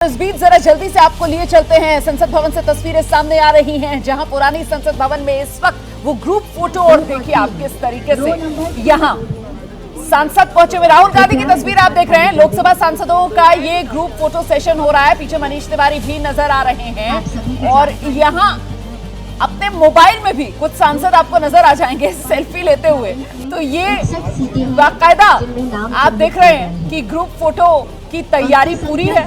इस बीच जरा जल्दी से आपको लिए चलते हैं। संसद भवन से तस्वीरें सामने आ रही हैं, जहां पुरानी संसद भवन में इस वक्त वो ग्रुप फोटो, और देखिए आप किस तरीके से यहां सांसद पहुंचे हुए। राहुल गांधी की तस्वीर आप देख रहे हैं। लोकसभा सांसदों का ये ग्रुप फोटो सेशन हो रहा है। पीछे मनीष तिवारी भी नजर आ रहे हैं और यहां अपने मोबाइल में भी कुछ सांसद आपको नजर आ जाएंगे सेल्फी लेते हुए। तो ये बाकायदा आप देख रहे हैं कि ग्रुप फोटो की तैयारी पूरी है।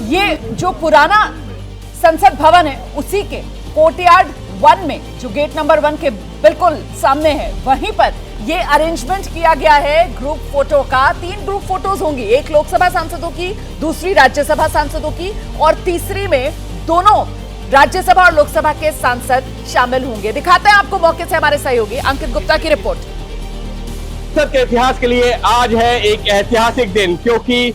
ये जो पुराना संसद भवन है उसी के कोर्टयार्ड 1 में, जो गेट नंबर 1 के बिल्कुल सामने है, वहीं पर ये अरेंजमेंट किया गया है ग्रुप फोटो का। 3 ग्रुप फोटोज होंगी, एक लोकसभा सांसदों की, दूसरी राज्यसभा सांसदों की और तीसरी में दोनों राज्यसभा और लोकसभा के सांसद शामिल होंगे। दिखाते हैं आपको मौके से हमारे सहयोगी अंकित गुप्ता की रिपोर्ट। संसद के इतिहास के लिए आज है एक ऐतिहासिक दिन, क्योंकि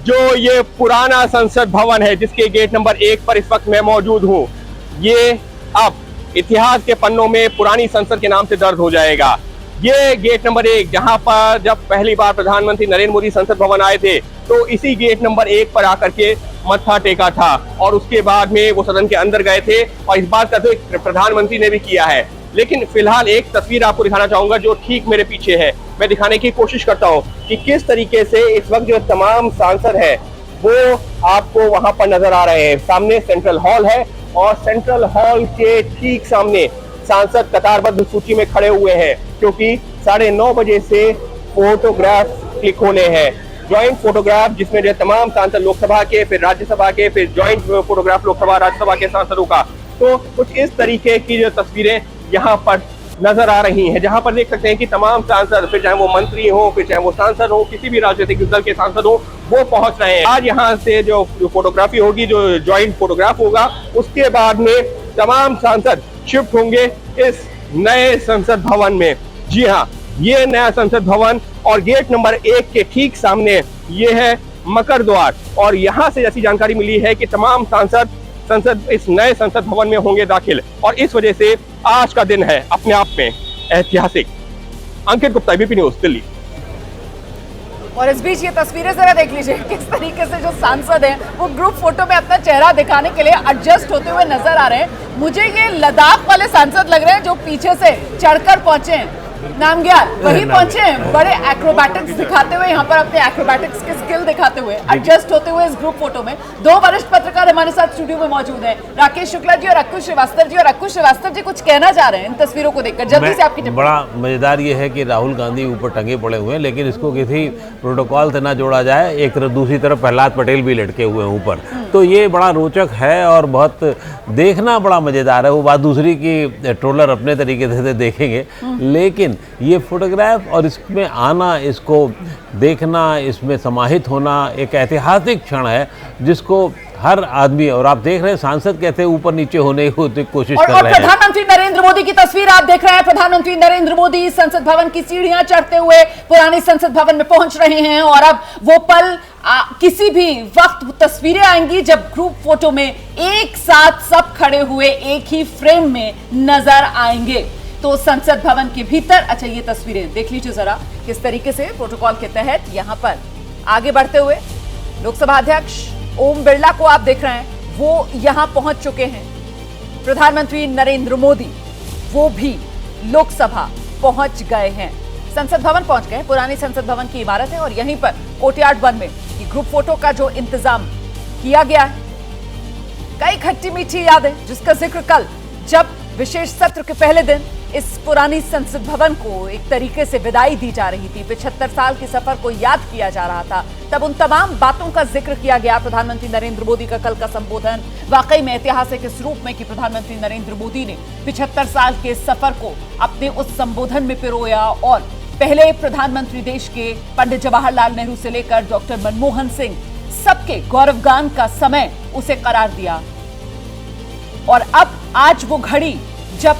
जो ये पुराना संसद भवन है जिसके गेट नंबर 1 पर इस वक्त मैं मौजूद हूँ, ये अब इतिहास के पन्नों में पुरानी संसद के नाम से दर्ज हो जाएगा। ये गेट नंबर 1, जहां पर जब पहली बार प्रधानमंत्री नरेंद्र मोदी संसद भवन आए थे तो इसी गेट नंबर 1 पर आकर के मत्था टेका था और उसके बाद में वो सदन के अंदर गए थे और इस बात का तो प्रधानमंत्री ने भी किया है। लेकिन फिलहाल एक तस्वीर आपको दिखाना चाहूंगा जो ठीक मेरे पीछे है। मैं दिखाने की कोशिश करता हूं कि किस तरीके से इस वक्त जो तमाम सांसद हैं वो आपको वहां पर नजर आ रहे हैं। सामने सेंट्रल हॉल है और सेंट्रल हॉल के ठीक सामने सांसद कतारबद्ध सूची में खड़े हुए हैं, क्योंकि 9:30 बजे से फोटोग्राफ क्लिक होने हैं। ज्वाइंट फोटोग्राफ जिसमें जो तमाम सांसद लोकसभा के, फिर राज्यसभा के, फिर ज्वाइंट फोटोग्राफ लोकसभा राज्यसभा के सांसदों का। तो कुछ इस तरीके की जो तस्वीरें यहाँ पर नजर आ रही हैं, जहां पर देख सकते हैं कि तमाम सांसद, फिर चाहे वो मंत्री हो, फिर चाहे वो सांसद हो, किसी भी राजनीतिक दल के सांसद हो, वो पहुंच रहे हैं। आज यहाँ से जो फोटोग्राफी होगी, जो ज्वाइंट फोटोग्राफ होगा, उसके बाद में तमाम सांसद शिफ्ट होंगे इस नए संसद भवन में। जी हाँ, ये नया संसद भवन और गेट नंबर 1 के ठीक सामने ये है मकर द्वार, और यहाँ से ऐसी जानकारी मिली है कि तमाम संसद इस नए संसद भवन में होंगे दाखिल, और इस वजह से आज का दिन है अपने आप में ऐतिहासिक। अंकित गुप्ता, एबीपी न्यूज, दिल्ली। और इस बीच ये तस्वीरें जरा देख लीजिए, किस तरीके से जो सांसद हैं वो ग्रुप फोटो में अपना चेहरा दिखाने के लिए एडजस्ट होते हुए नजर आ रहे हैं। मुझे ये लद्दाख वाले सांसद लग रहे हैं जो पीछे से चढ़कर पहुंचे हैं, नामग्याल वही पहुंचे हैं, बड़े एक्रोबैटिक्स दिखाते हुए, यहाँ पर अपने एक्रोबैटिक्स के स्किल दिखाते हुए, एडजस्ट होते हुए इस ग्रुप फोटो में। 2 वरिष्ठ पत्रकार हमारे साथ स्टूडियो में मौजूद हैं, राकेश शुक्ला जी और अक्कुश श्रीवास्तव जी। और अक्कुश श्रीवास्तव जी कुछ कहना चाह रहे हैं इन तस्वीरों को देखकर, जल्दी से आपकी टिप्पणी। बड़ा मजेदार ये है कि राहुल गांधी ऊपर टंगे पड़े हुए हैं, लेकिन इसको किसी प्रोटोकॉल से ना जोड़ा जाए। एक तरफ, दूसरी तरफ प्रहलाद पटेल भी लटके हुए हैं ऊपर। तो ये बड़ा रोचक है और बहुत देखना बड़ा मजेदार है। वो बात दूसरी की ट्रोलर अपने तरीके से देखेंगे, लेकिन ये फोटोग्राफ और इसमें आना, इसको देखना, इसमें समाहित होना एक ऐतिहासिक क्षण है जिसको हर आदमी, और आप देख रहे हैं सांसद कैसे ऊपर नीचे होने की कोशिश कर रहे हैं। प्रधानमंत्री नरेंद्र मोदी की तस्वीर आप देख रहे हैं। प्रधानमंत्री नरेंद्र मोदी संसद भवन की सीढ़ियां चढ़ते हुए पुरानी संसद भवन में पहुंच रहे हैं, और अब वो पल किसी भी वक्त तस्वीरें आएंगी जब ग्रुप फोटो में एक साथ सब खड़े हुए एक ही फ्रेम में नजर आएंगे। तो संसद भवन के भीतर, अच्छा ये तस्वीरें देख लीजिए जरा, किस तरीके से प्रोटोकॉल के तहत यहां पर आगे बढ़ते हुए लोकसभा अध्यक्ष ओम बिरला को आप देख रहे हैं, वो यहां पहुंच चुके हैं। प्रधानमंत्री नरेंद्र मोदी वो भी लोकसभा पहुंच गए हैं, संसद भवन पहुंच गए। पुरानी संसद भवन की इमारत है और यहीं पर कोर्टयार्ड 1 में ये ग्रुप फोटो का जो इंतजाम किया गया है। कई खट्टी मीठी यादें जिसका जिक्र कल, जब विशेष सत्र के पहले दिन इस पुरानी संसद भवन को एक तरीके से विदाई दी जा रही थी, 75 साल के सफर को याद किया जा रहा था, तब उन तमाम बातों का जिक्र किया गया। प्रधानमंत्री नरेंद्र मोदी का कल का संबोधन वाकई में ऐतिहासिक इस रूप में कि प्रधानमंत्री नरेंद्र मोदी ने 75 साल के सफर को अपने उस संबोधन में पिरोया और पहले प्रधानमंत्री देश के पंडित जवाहरलाल नेहरू से लेकर डॉक्टर मनमोहन सिंह, सबके गौरवगान का समय उसे करार दिया। और अब आज वो घड़ी जब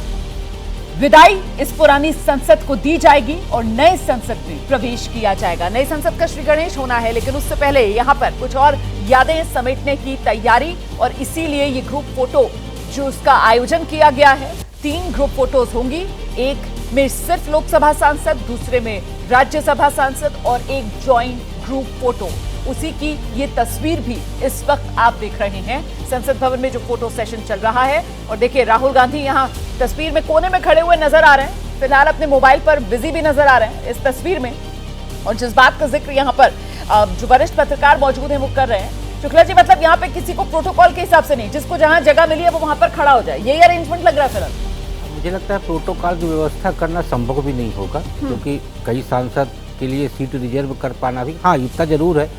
विदाई इस पुरानी संसद को दी जाएगी और नए संसद में प्रवेश किया जाएगा। नए संसद का श्री गणेश होना है, लेकिन उससे पहले यहाँ पर कुछ और यादें समेटने की तैयारी, और इसीलिए ये ग्रुप फोटो जो उसका आयोजन किया गया है, 3 ग्रुप फोटोज होंगी। एक में सिर्फ लोकसभा सांसद, दूसरे में राज्यसभा सांसद और एक ज्वाइंट ग्रुप फोटो उसी की ये तस्वीर भी इस वक्त आप देख रहे हैं संसद भवन में जो फोटो सेशन चल रहा है। और देखिए राहुल गांधी यहाँ तस्वीर में कोने में खड़े हुए नजर आ रहे हैं, फिलहाल अपने मोबाइल पर बिजी भी नजर आ रहे हैं इस तस्वीर में। और जिस बात का जिक्र यहाँ पर जो वरिष्ठ पत्रकार मौजूद है वो कर रहे हैं, शुक्ला जी, मतलब यहाँ पे किसी को प्रोटोकॉल के हिसाब से नहीं, जिसको जहाँ जगह मिली है वो वहां पर खड़ा हो जाए, यही अरेंजमेंट लग रहा है फिलहाल। मुझे लगता है प्रोटोकॉल की व्यवस्था करना संभव भी नहीं होगा, क्योंकि कई सांसद के लिए सीट रिजर्व कर पाना भी, हाँ इतना जरूर है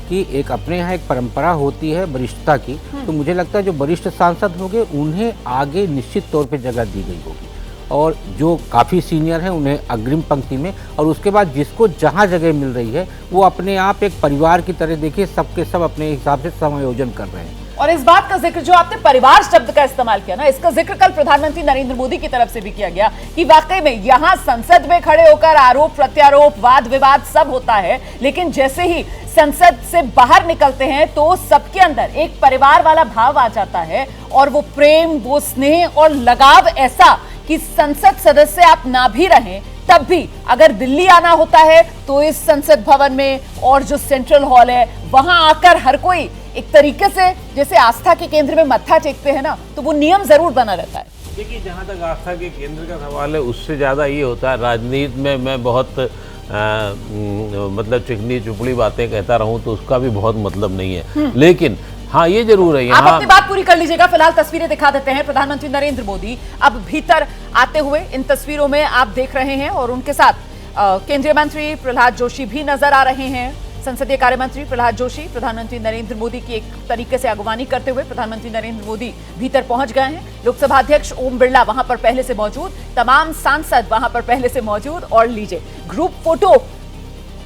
कि एक अपने यहाँ एक परंपरा होती है वरिष्ठता की, तो मुझे लगता है जो वरिष्ठ सांसद होंगे उन्हें आगे निश्चित तौर पे जगह दी गई होगी, और जो काफ़ी सीनियर हैं उन्हें अग्रिम पंक्ति में, और उसके बाद जिसको जहाँ जगह मिल रही है वो अपने आप एक परिवार की तरह देखिए सबके सब अपने हिसाब से समायोजन कर रहे हैं। और इस बात का जिक्र जो आपने परिवार शब्द का इस्तेमाल किया ना, इसका जिक्र कल प्रधानमंत्री नरेंद्र मोदी की तरफ से भी किया गया कि वाकई में यहां संसद में खड़े होकर आरोप प्रत्यारोप वाद विवाद सब होता है, लेकिन जैसे ही संसद से बाहर निकलते हैं तो सबके अंदर एक परिवार वाला भाव आ जाता है, और वो प्रेम, वो स्नेह और लगाव ऐसा कि संसद सदस्य आप ना भी रहें तब भी अगर दिल्ली आना होता है तो इस संसद भवन में और जो सेंट्रल हॉल है वहां आकर हर कोई एक तरीके से जैसे आस्था के केंद्र में मत्था टेकते हैं ना, तो वो नियम जरूर बना रहता है। देखिए, जहाँ तक आस्था के केंद्र का सवाल है उससे ज़्यादा ये होता है, राजनीति में मैं बहुत मतलब चिकनी चुपड़ी बातें कहता रहूँ तो उसका भी बहुत मतलब नहीं है, लेकिन हाँ ये जरूर है आप अपनी बात पूरी कर लीजिएगा, फिलहाल तस्वीरें दिखा देते हैं। प्रधानमंत्री नरेंद्र मोदी अब भीतर आते हुए इन तस्वीरों में आप देख रहे हैं, और उनके साथ केंद्रीय मंत्री प्रहलाद जोशी भी नजर आ रहे हैं। संसदीय कार्य मंत्री प्रहलाद जोशी प्रधानमंत्री नरेंद्र मोदी की एक तरीके से अगवानी करते हुए प्रधानमंत्री नरेंद्र मोदी भीतर पहुंच गए हैं। लोकसभा अध्यक्ष ओम बिरला वहां पर पहले से मौजूद, तमाम सांसद वहां पर पहले से मौजूद, और लीजिए ग्रुप फोटो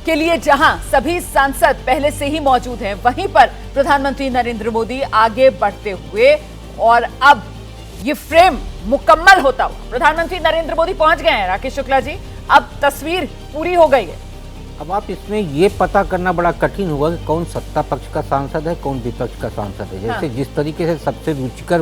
के लिए जहां सभी सांसद पहले से ही मौजूद हैं, वहीं पर प्रधानमंत्री नरेंद्र मोदी आगे बढ़ते हुए, और अब ये फ्रेम मुकम्मल होता हुआ प्रधानमंत्री नरेंद्र मोदी पहुंच गए हैं। राकेश शुक्ला जी, अब तस्वीर पूरी हो गई है। अब आप इसमें ये पता करना बड़ा कठिन होगा कि कौन सत्ता पक्ष का सांसद है, कौन विपक्ष का सांसद है। जैसे जिस तरीके से सबसे रुचिकर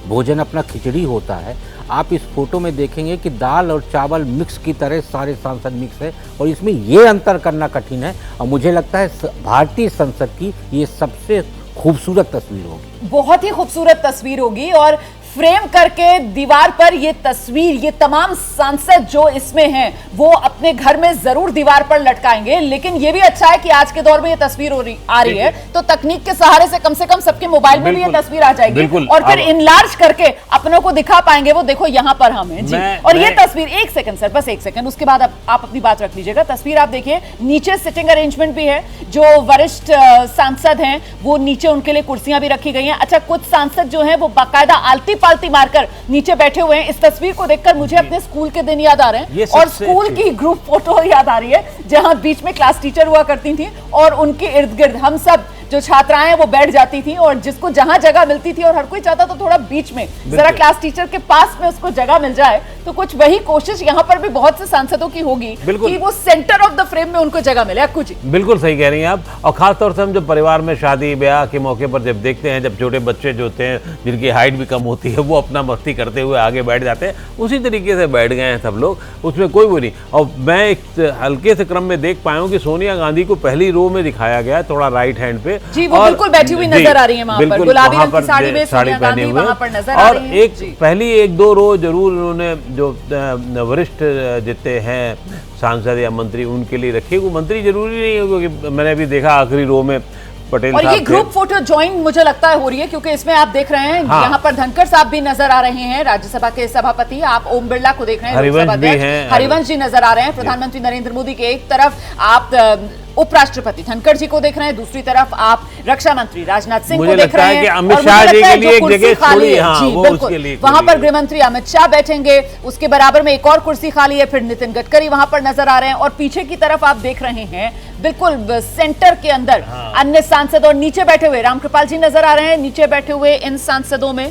भोजन अपना खिचड़ी होता है, आप इस फोटो में देखेंगे कि दाल और चावल मिक्स की तरह सारे सांसद मिक्स है, और इसमें ये अंतर करना कठिन है। और मुझे लगता है भारतीय संसद की ये सबसे खूबसूरत तस्वीर होगी, बहुत ही खूबसूरत तस्वीर होगी, और फ्रेम करके दीवार पर ये तस्वीर, ये तमाम सांसद जो इसमें हैं वो अपने घर में जरूर दीवार पर लटकाएंगे। लेकिन ये भी अच्छा है कि आज के दौर में ये तस्वीर आ रही है तो तकनीक के सहारे से कम सबके मोबाइल में भी ये तस्वीर आ जाएगी, और फिर इनलार्ज करके अपनों को दिखा पाएंगे, वो देखो यहाँ पर हम हैं जी। और ये तस्वीर, एक सेकंड सर, बस एक सेकंड, उसके बाद आप अपनी बात रख लीजिएगा। तस्वीर आप देखिए, नीचे सिटिंग अरेंजमेंट भी है, जो वरिष्ठ सांसद हैं वो नीचे उनके लिए कुर्सियां भी रखी गई हैं। अच्छा, कुछ सांसद जो है वो बाकायदा आलती पालती मारकर नीचे बैठे हुए हैं। इस तस्वीर को देखकर मुझे अपने स्कूल के दिन याद आ रहे हैं, और स्कूल की ग्रुप फोटो याद आ रही है, जहां बीच में क्लास टीचर हुआ करती थी और उनके इर्द गिर्द हम सब जो छात्राएं हैं वो बैठ जाती थी, और जिसको जहां जगह मिलती थी, और हर कोई चाहता तो थोड़ा बीच में जरा क्लास टीचर के पास में उसको जगह मिल जाए, तो कुछ वही कोशिश यहाँ पर भी बहुत से सांसदों की होगी कि वो सेंटर ऑफ द फ्रेम में उनको जगह मिले। कुछ बिल्कुल सही कह रही हैं आप। और खासतौर से हम जब परिवार में शादी ब्याह के मौके पर जब देखते हैं, जब छोटे बच्चे जो होते हैं जिनकी हाइट भी कम होती है वो अपना मस्ती करते हुए आगे बैठ जाते हैं, उसी तरीके से बैठ गए हैं सब लोग, उसमें कोई वो नहीं। और मैं एक हल्के से क्रम में देख पाया हूँ कि सोनिया गांधी को पहली रो में दिखाया गया है, थोड़ा राइट हैंड पे, और बिल्कुल बैठी हुई नजर आ रही है वहां पर, गुलाबी रंग की साड़ी में सोनिया गांधी वहां पर नजर आ रही हैं। और पहली एक दो रो जरूर उन्होंने जो वरिष्ठ जितने हैं सांसद या मंत्री उनके लिए रखी। वो मंत्री जरूरी नहीं है, क्योंकि मैंने अभी देखा आखिरी रो में पटेल और ये ग्रुप फोटो ज्वाइन मुझे लगता है हो रही है, क्योंकि इसमें आप देख रहे हैं यहाँ पर धनखड़ साहब भी नजर आ रहे हैं, राज्यसभा के सभापति, आप ओम बिरला को देख रहे हैं, हरिवंश जी नजर आ रहे हैं। प्रधानमंत्री नरेंद्र मोदी के एक तरफ आप उपराष्ट्रपति धनखड़ जी को देख रहे हैं, दूसरी तरफ आप रक्षा मंत्री राजनाथ सिंह को देख रहे हैं, अमित शाह जी के लिए एक जगह खाली है, जी बिल्कुल, वहां पर गृह मंत्री अमित शाह बैठेंगे, उसके बराबर में एक और कुर्सी खाली है, फिर नितिन गडकरी वहां पर नजर आ रहे हैं, और पीछे की तरफ आप देख रहे हैं बिल्कुल सेंटर के अंदर अन्य सांसद, और नीचे बैठे हुए रामकृपाल जी नजर आ रहे हैं, नीचे बैठे हुए इन सांसदों में।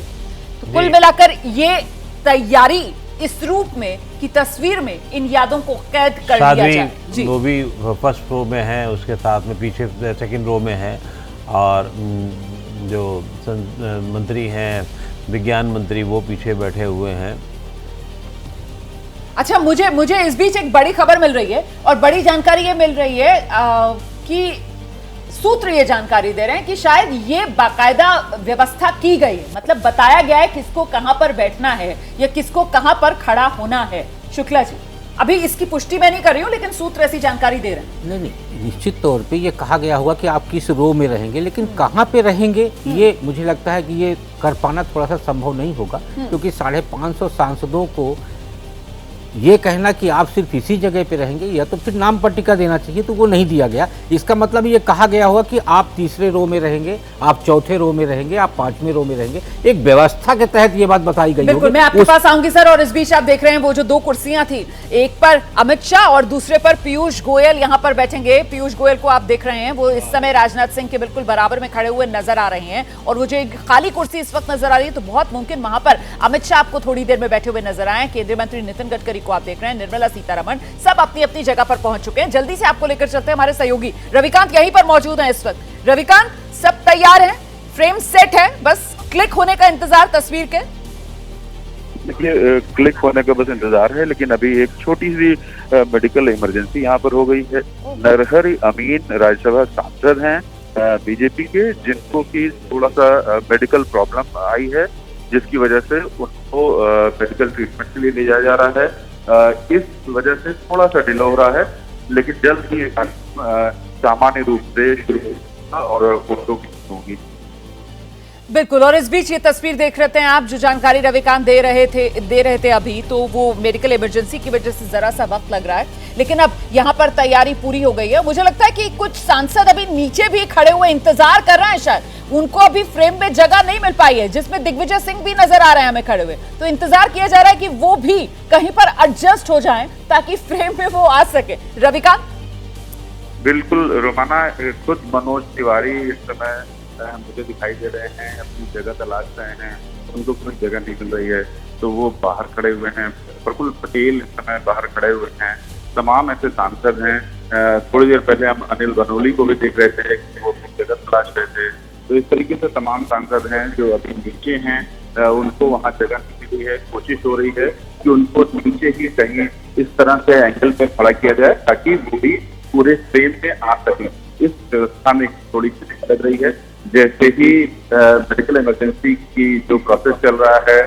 तो कुल मिलाकर ये तैयारी इस रूप में की तस्वीर में इन यादों को कैद कर लिया जाए जी। वो भी फर्स्ट रो में है, उसके साथ में पीछे सेकंड रो में है, और जो मंत्री हैं विज्ञान मंत्री वो पीछे बैठे हुए हैं। अच्छा, मुझे इस बीच एक बड़ी खबर मिल रही है, और बड़ी जानकारी ये मिल रही है कि सूत्र ये जानकारी दे रहे हैं कि शायद ये बाकायदा व्यवस्था की गई है, मतलब बताया गया है किसको कहां पर बैठना है या किसको कहां पर खड़ा होना है। शुक्ला जी, अभी इसकी पुष्टि मैं नहीं कर रही हूं, लेकिन सूत्र ऐसी जानकारी दे रहे हैं। नहीं, निश्चित तौर पे ये कहा गया होगा कि आप किस रो में रहेंगे, लेकिन कहाँ पे रहेंगे ये मुझे लगता है कि ये कर पाना थोड़ा सा संभव नहीं होगा, क्योंकि 550 सांसदों को ये कहना कि आप सिर्फ इसी जगह पे रहेंगे या तो फिर नाम पट्टिका देना चाहिए, तो वो नहीं दिया गया। इसका मतलब ये कहा गया होगा कि आप तीसरे रो में रहेंगे, आप चौथे रो में रहेंगे, आप पांचवें रो में रहेंगे। एक व्यवस्था के तहत ये बात बताई गई बिल्कुल, मैं आपके पास आऊंगी सर। और इस बीच आप देख रहे हैं वो जो 2 कुर्सियां थी, एक पर अमित शाह और दूसरे पर पीयूष गोयल यहाँ पर बैठेंगे। पीयूष गोयल को आप देख रहे हैं, वो इस समय राजनाथ सिंह के बिल्कुल बराबर में खड़े हुए नजर आ रहे हैं। और वो जो एक खाली कुर्सी इस वक्त नजर आ रही है, तो बहुत मुमकिन वहां पर अमित शाह आपको थोड़ी देर में बैठे हुए नजर आए। केंद्रीय मंत्री नितिन गडकरी को आप देख रहे हैं, निर्मला सीतारमण, सब अपनी अपनी जगह पर पहुंच चुके हैं। जल्दी से आपको लेकर चलते हैं, हमारे सहयोगी रविकांत यहीं पर मौजूद हैं इस वक्त। रविकांत, सब तैयार है, फ्रेम सेट है, बस क्लिक होने का इंतजार तस्वीर के? देखिए, क्लिक होने का बस इंतजार है, लेकिन अभी एक छोटी सी मेडिकल इमरजेंसी यहाँ पर हो गई है। नरहरि अमीन राज्यसभा सांसद हैं बीजेपी के, जिनको की थोड़ा सा मेडिकल प्रॉब्लम आई है, जिसकी वजह से उनको मेडिकल ट्रीटमेंट के लिए ले जाया जा रहा है। इस वजह से थोड़ा सा डिले हो रहा है, लेकिन जल्द ही सामान्य रूप से शुरू होगा और फोटो होगी। बिल्कुल। और इस बीच ये तस्वीर देख रहे हैं आप, जो जानकारी रविकांत दे रहे थे अभी, तो वो मेडिकल इमरजेंसी की वजह से जरा सा वक्त लग रहा है, लेकिन अब यहाँ पर तैयारी पूरी हो गई है। मुझे लगता है कि कुछ सांसद अभी नीचे भी खड़े हुए इंतजार कर रहे हैं, शायद उनको अभी फ्रेम में जगह नहीं मिल पाई है, जिसमें दिग्विजय सिंह भी नजर आ रहे हैं हमें खड़े हुए। तो इंतजार किया जा रहा है कि वो भी कहीं पर एडजस्ट हो जाएं ताकि फ्रेम में वो आ सके। रविकांत? बिल्कुल रोमाना, खुद मनोज तिवारी इस समय मुझे दिखाई दे रहे हैं, अपनी जगह तलाश रहे हैं, उनको कोई जगह नहीं मिल रही है, तो वो बाहर खड़े हुए हैं। प्रफुल्ल पटेल इस समय बाहर खड़े हुए हैं। तमाम ऐसे सांसद हैं। थोड़ी देर पहले हम अनिल बनोली को भी देख रहे थे कि वो अपनी जगह तलाश रहे थे। तो इस तरीके से तमाम सांसद हैं जो अभी नीचे हैं, उनको वहाँ जगह नहीं मिली है। कोशिश हो रही है कि उनको नीचे ही कहीं इस तरह से एंगल पे खड़ा किया जाए ताकि वो भी पूरे फ्रेम में आ सके। इस व्यवस्था में थोड़ी सी लग रही है, जैसे ही मेडिकल इमरजेंसी की जो प्रोसेस चल रहा है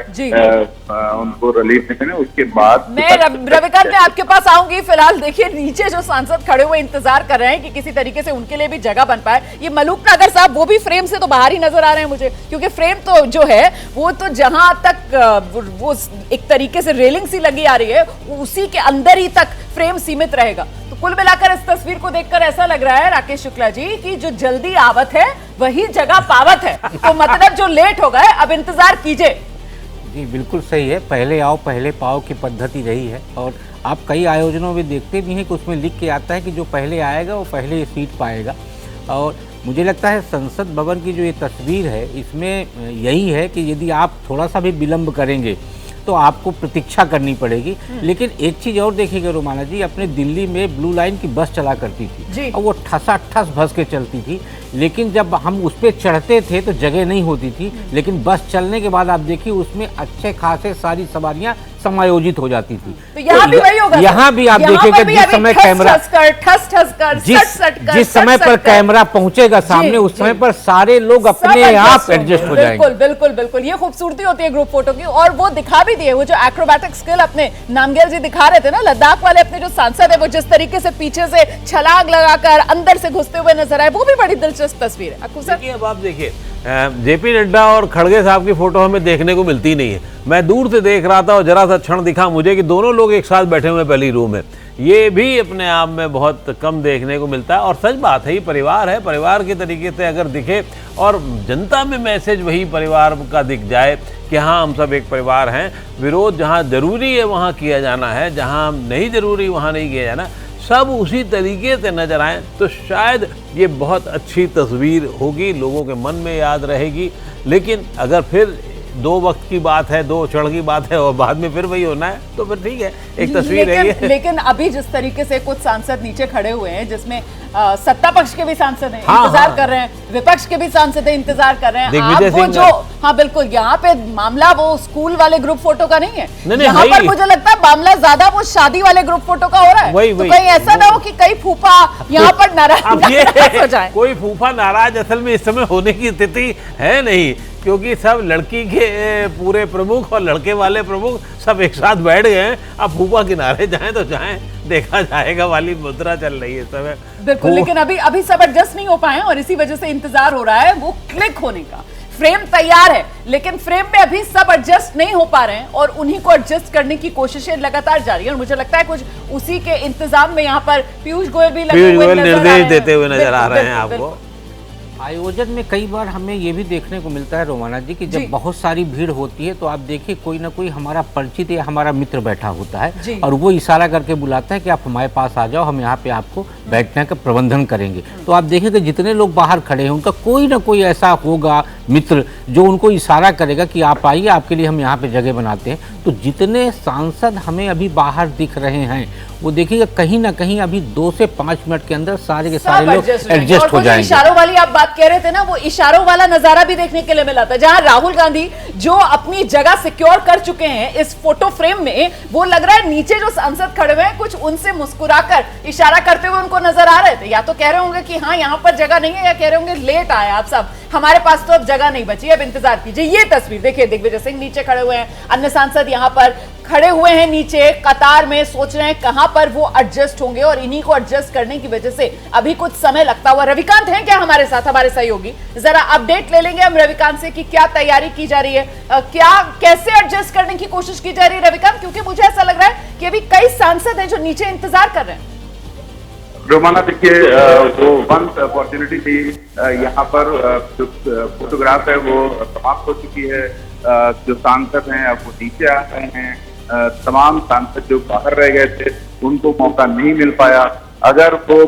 उनको रिलीफ देने, उसके बाद मैं रविकांत मैं आपके पास आऊंगी। फिलहाल देखिए, नीचे जो सांसद खड़े हुए इंतजार कर रहे हैं कि किसी तरीके से उनके लिए भी जगह बन पाए। ये मलूक नगर साहब, वो भी फ्रेम से तो बाहर ही नजर आ रहे हैं मुझे, क्योंकि फ्रेम तो जो है वो तो जहां तक वो एक तरीके से रेलिंग सी लगी आ रही है, उसी के अंदर ही तक फ्रेम सीमित रहेगा। तो कुल मिलाकर इस तस्वीर को देखकर ऐसा लग रहा है राकेश शुक्ला जी कि जो जल्दी आवत है वही जगह पावत है। तो मतलब जो लेट हो गए, अब इंतजार कीजिए। जी बिल्कुल सही है, पहले आओ पहले पाओ की पद्धति रही है। और आप कई आयोजनों में देखते भी हैं कि उसमें लिख के आता है कि जो पहले आएगा वो पहले सीट पाएगा। और मुझे लगता है संसद भवन की जो ये तस्वीर है, इसमें यही है कि यदि आप थोड़ा सा भी विलंब करेंगे तो आपको प्रतीक्षा करनी पड़ेगी। लेकिन एक चीज़ और देखिएगा रोमाना जी, अपने दिल्ली में ब्लू लाइन की बस चला करती थी और वो ठसाठस भस के चलती थी, लेकिन जब हम उस पर चढ़ते थे तो जगह नहीं होती थी। लेकिन बस चलने के बाद आप देखिए उसमें अच्छे खासे सारी सवारियां समायोजित हो जाती थी। तो यहाँ भी वही होगा, यहाँ भी आप देखिएगा जिस समय कैमरा जिस समय पर कैमरा पहुंचेगा सामने, उस समय पर सारे लोग अपने आप एडजस्ट हो जाएंगे। बिल्कुल बिल्कुल बिल्कुल, ये खूबसूरती होती है ग्रुप फोटो की। और वो दिखा भी दिए, वो जो एक्रोबैटिक स्किल अपने नामगेल जी दिखा रहे थे ना, लद्दाख वाले अपने जो सांसद है, वो जिस तरीके से पीछे से छलांग लगाकर अंदर से घुसते हुए नजर आए, वो भी बड़ी दिलचस्प तस्वीर है। अब आप देखिए, जेपी नड्डा और खड़गे साहब की फोटो हमें देखने को मिलती नहीं है। मैं दूर से देख रहा था और जरा सा क्षण दिखा मुझे कि दोनों लोग एक साथ बैठे हुए पहली रो में। ये भी अपने आप में बहुत कम देखने को मिलता है। और सच बात है, ये परिवार है, परिवार के तरीके से अगर दिखे और जनता में मैसेज वही परिवार का दिख जाए कि हाँ हम सब एक परिवार हैं, विरोध जहाँ जरूरी है वहाँ किया जाना है, जहाँ नहीं जरूरी वहाँ नहीं किया जाना, सब उसी तरीके से नजर आए, तो शायद ये बहुत अच्छी तस्वीर होगी, लोगों के मन में याद रहेगी। लेकिन अगर फिर 2 वक्त की बात है, 2 क्षण की बात है और बाद में फिर वही होना है, तो फिर ठीक है, एक तस्वीर है ये। लेकिन अभी जिस तरीके से कुछ सांसद नीचे खड़े हुए हैं, जिसमें सत्ता पक्ष के भी सांसद हैं, हाँ, इंतजार हाँ। कर रहे हैं, विपक्ष के भी सांसद हैं, इंतजार कर रहे हैं। दिग्विजय आप वो सिंह जो, हाँ बिल्कुल, यहाँ पे मामला वो स्कूल वाले ग्रुप फोटो का नहीं है, नहीं, यहाँ पर वही। मुझे लगता है मामला ज्यादा वो शादी वाले ग्रुप फोटो का हो रहा है। वही, तो वही। कहीं ऐसा ना हो कि कई फूफा यहाँ पर नाराज अब नाराज हो ये जाए। कोई फूफा नाराज असल में इस समय होने की स्थिति है नहीं, क्योंकि सब लड़की के पूरे प्रमुख और लड़के वाले प्रमुख सब एक साथ बैठ गए हैं। अब फूफा किनारे जाएं तो जाएं, देखा जाएगा वाली मुद्रा चल रही है इस समय। बिल्कुल, लेकिन अभी सब एडजस्ट नहीं हो पाए हैं और इसी वजह से इंतजार हो रहा है वो क्लिक होने का। फ्रेम तैयार है लेकिन फ्रेम में अभी सब एडजस्ट नहीं हो पा रहे हैं और उन्हीं को एडजस्ट करने की कोशिशें लगातार जारी है और मुझे लगता है कुछ उसी के इंतजाम में यहाँ पर पीयूष गोयल भी लगे हुए नजर आ रहे हैं। निर्देश देते हुए नजर आ रहे हैं बिल्कुल, आपको। बिल्कुल। आयोजन में कई बार हमें ये भी देखने को मिलता है रोमाना जी कि जी। जब बहुत सारी भीड़ होती है तो आप देखिए कोई ना कोई हमारा परिचित या हमारा मित्र बैठा होता जी। है और वो इशारा करके बुलाता है कि आप हमारे पास आ जाओ, हम यहाँ पे आपको बैठने का प्रबंधन करेंगे। तो आप देखिए कि जितने लोग बाहर खड़े हैं उनका कोई ना कोई ऐसा होगा मित्र जो उनको इशारा करेगा कि आप आइए, आपके लिए हम यहाँ पे जगह बनाते हैं। तो जितने सांसद हमें अभी बाहर दिख रहे हैं वो देखिएगा कहीं ना कहीं अभी 2 से 5 मिनट के अंदर सारे के सारे लोग एडजस्ट हो जाएंगे। इशारों वाली आप बात कह रहे थे ना, वो इशारों वाला नजारा भी देखने के लिए मिला था जहां राहुल गांधी जो अपनी जगह सिक्योर कर चुके हैं इस फोटो फ्रेम में, वो लग रहा है नीचे जो सांसद खड़े हुए हैं कुछ उनसे मुस्कुराकर इशारा करते हुए उनको नजर आ रहे थे। या तो कह रहे होंगे कि हाँ यहाँ पर जगह नहीं है, या कह रहे होंगे लेट आए आप सब, हमारे पास तो अब जगह नहीं बची, अब इंतजार कीजिए। ये तस्वीर देखिए, दिग्विजय सिंह नीचे खड़े हुए हैं, अन्य सांसद यहाँ पर खड़े हुए हैं नीचे कतार में, सोच रहे हैं कहां पर वो एडजस्ट होंगे और इन्हीं को एडजस्ट करने की वजह से अभी कुछ समय लगता हुआ। रविकांत हैं क्या हमारे साथ, हमारे सहयोगी? जरा अपडेट ले लेंगे हम रविकांत से कि क्या तैयारी की जा रही है, क्या कैसे एडजस्ट करने की कोशिश की जा रही है रविकांत, क्योंकि मुझे ऐसा लग रहा है कि अभी कई सांसद हैं जो नीचे इंतजार कर रहे हैं। रोमाना देखिए, वो वंस अपॉर्चुनिटी थी, यहाँ पर जो फोटोग्राफ है वो समाप्त हो चुकी है। जो सांसद हैं अब वो नीचे आ गए हैं, तमाम सांसद जो बाहर रह गए थे उनको मौका नहीं मिल पाया। अगर वो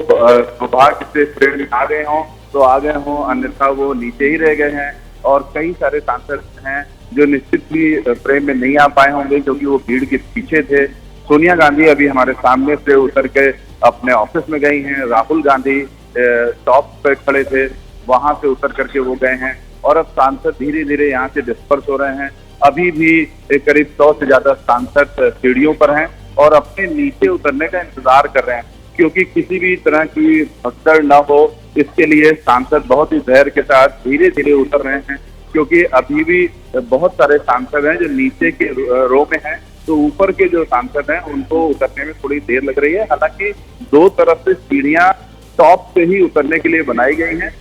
सौभाग्य से फ्रेम में आ गए हों तो आ गए हों, अन्यथा वो नीचे ही रह गए हैं। और कई सारे सांसद हैं जो निश्चित भी फ्रेम में नहीं आ पाए होंगे क्योंकि वो भीड़ के पीछे थे। सोनिया गांधी अभी हमारे सामने से उतर के अपने ऑफिस में गई हैं, राहुल गांधी टॉप पे खड़े थे, वहां से उतर करके वो गए हैं और अब सांसद धीरे धीरे यहाँ से डिस्पर्स हो रहे हैं। अभी भी करीब 100 से ज्यादा सांसद सीढ़ियों पर हैं और अपने नीचे उतरने का इंतजार कर रहे हैं क्योंकि किसी भी तरह की भगदड़ न हो, इसके लिए सांसद बहुत ही धैर्य के साथ धीरे धीरे उतर रहे हैं क्योंकि अभी भी बहुत सारे सांसद हैं जो नीचे के रो में हैं, तो ऊपर के जो सांसद हैं उनको उतरने में थोड़ी देर लग रही है। हालांकि 2 तरफ से सीढ़ियां टॉप से ही उतरने के लिए बनाई गई हैं,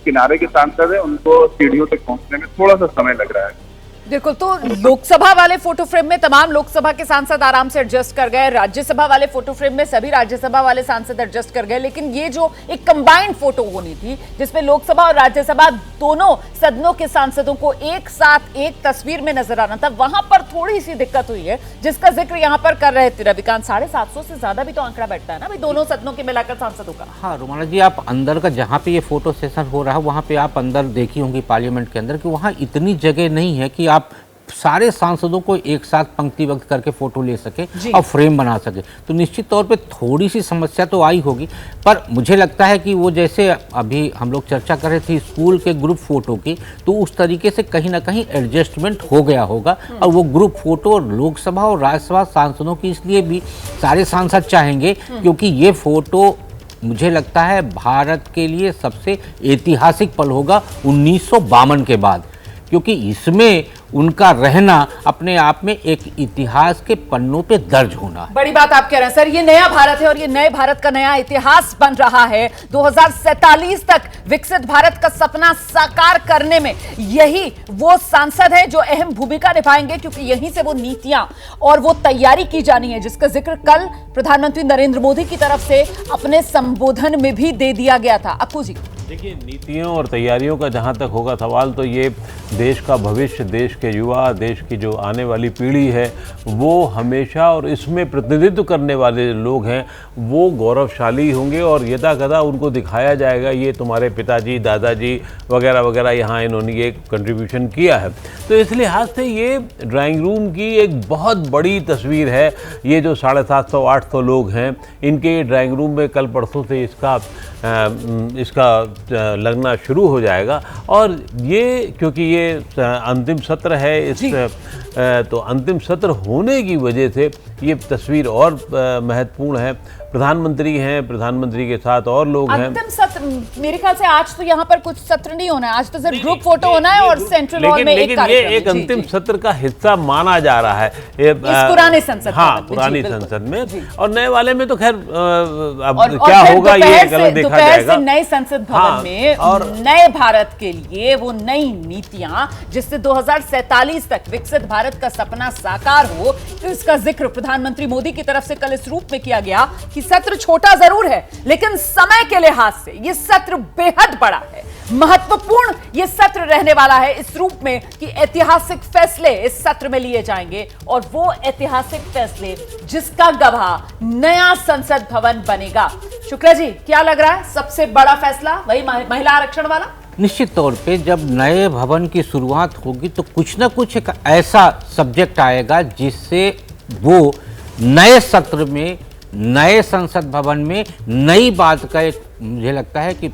किनारे के सांसद हैं उनको सीढ़ियों तक पहुंचने में थोड़ा सा समय लग रहा है। बिल्कुल, तो लोकसभा वाले फोटो फ्रेम में तमाम लोकसभा के सांसद आराम से एडजस्ट कर गए, राज्यसभा वाले फोटो फ्रेम में सभी राज्यसभा वाले सांसद एडजस्ट कर गए, लेकिन ये जो एक कंबाइंड फोटो होनी थी जिसमें लोकसभा और राज्यसभा दोनों सदनों के सांसदों को एक साथ एक तस्वीर में नजर आना था, वहां पर थोड़ी सी दिक्कत हुई है जिसका जिक्र यहाँ पर कर रहे थे रविकांत। 750 से ज्यादा भी तो आंकड़ा बैठता है ना भाई दोनों सदनों के मिलाकर सांसदों का। हाँ रोमाना जी, आप अंदर का जहाँ पे ये फोटो सेशन हो रहा है वहाँ पे आप अंदर देखी होंगी पार्लियामेंट के अंदर कि वहाँ इतनी जगह नहीं है कि आप सारे सांसदों को एक साथ पंक्तिबद्ध करके फोटो ले सके और फ्रेम बना सके। तो निश्चित तौर पे थोड़ी सी समस्या तो आई होगी, पर मुझे लगता है कि वो जैसे अभी हम लोग चर्चा कर रहे थे स्कूल के ग्रुप फोटो की, तो उस तरीके से कहीं ना कहीं एडजस्टमेंट हो गया होगा। और वो ग्रुप फोटो लोकसभा और राज्यसभा सांसदों की इसलिए भी सारे सांसद चाहेंगे क्योंकि ये फोटो मुझे लगता है भारत के लिए सबसे ऐतिहासिक पल होगा 1952 के बाद, क्योंकि इसमें उनका रहना अपने आप में एक इतिहास के पन्नों पे दर्ज होना है। बड़ी बात आप कह रहे हैं सर, ये नया भारत है और ये नए भारत का नया इतिहास बन रहा है। 2047 तक विकसित भारत का सपना साकार करने में यही वो सांसद हैं जो अहम भूमिका निभाएंगे, क्योंकि यहीं से वो नीतियां और वो तैयारी की जानी है जिसका जिक्र कल प्रधानमंत्री नरेंद्र मोदी की तरफ से अपने संबोधन में भी दे दिया गया था। अक्कू जी देखिए, नीतियों और तैयारियों का जहाँ तक होगा सवाल, तो ये देश का भविष्य, देश के युवा, देश की जो आने वाली पीढ़ी है वो हमेशा, और इसमें प्रतिनिधित्व करने वाले लोग हैं वो गौरवशाली होंगे और यदा कदा उनको दिखाया जाएगा ये तुम्हारे पिताजी, दादाजी वगैरह वगैरह यहाँ इन्होंने ये कंट्रीब्यूशन किया है। तो इस लिहाज से ये ड्राइंग रूम की एक बहुत बड़ी तस्वीर है। ये जो 750-800 लोग हैं, इनके ड्राइंग रूम में कल परसों से इसका इसका लगना शुरू हो जाएगा। और ये क्योंकि ये अंतिम सत्र है तो अंतिम सत्र होने की वजह से ये तस्वीर और महत्वपूर्ण है। प्रधानमंत्री हैं, प्रधानमंत्री के साथ और लोग हैं। अंतिम सत्र मेरे ख्याल से आज तो यहाँ पर कुछ सत्र नहीं होना है, आज तो सिर्फ ग्रुप फोटो होना है और सेंट्रल हॉल में एक कार्यक्रम। ये एक अंतिम सत्र का हिस्सा माना जा रहा है इस पुराने संसद हाँ पुरानी संसद में। और नए वाले में तो खैर अब क्या होगा ये अलग देखा जाएगा। नए संसद भवन में और नए भारत के लिए वो नई नीतियां जिससे 2047 तक विकसित भारत का सपना साकार हो, तो इसका जिक्र प्रधानमंत्री मोदी की तरफ से कल इस रूप में किया गया कि सत्र छोटा जरूर है लेकिन समय के लिहाज से यह सत्र बेहद बड़ा है, महत्वपूर्ण यह सत्र रहने वाला है इस रूप में कि ऐतिहासिक फैसले इस सत्र में लिए जाएंगे। और वो ऐतिहासिक फैसले जिसका गवाह नया संसद भवन बनेगा। शुक्ला जी, क्या लग रहा है सबसे बड़ा फैसला वही महिला आरक्षण वाला? निश्चित तौर पे जब नए भवन की शुरुआत होगी तो कुछ ना कुछ एक ऐसा सब्जेक्ट आएगा जिससे वो नए सत्र में, नए संसद भवन में नई बात का एक मुझे लगता है कि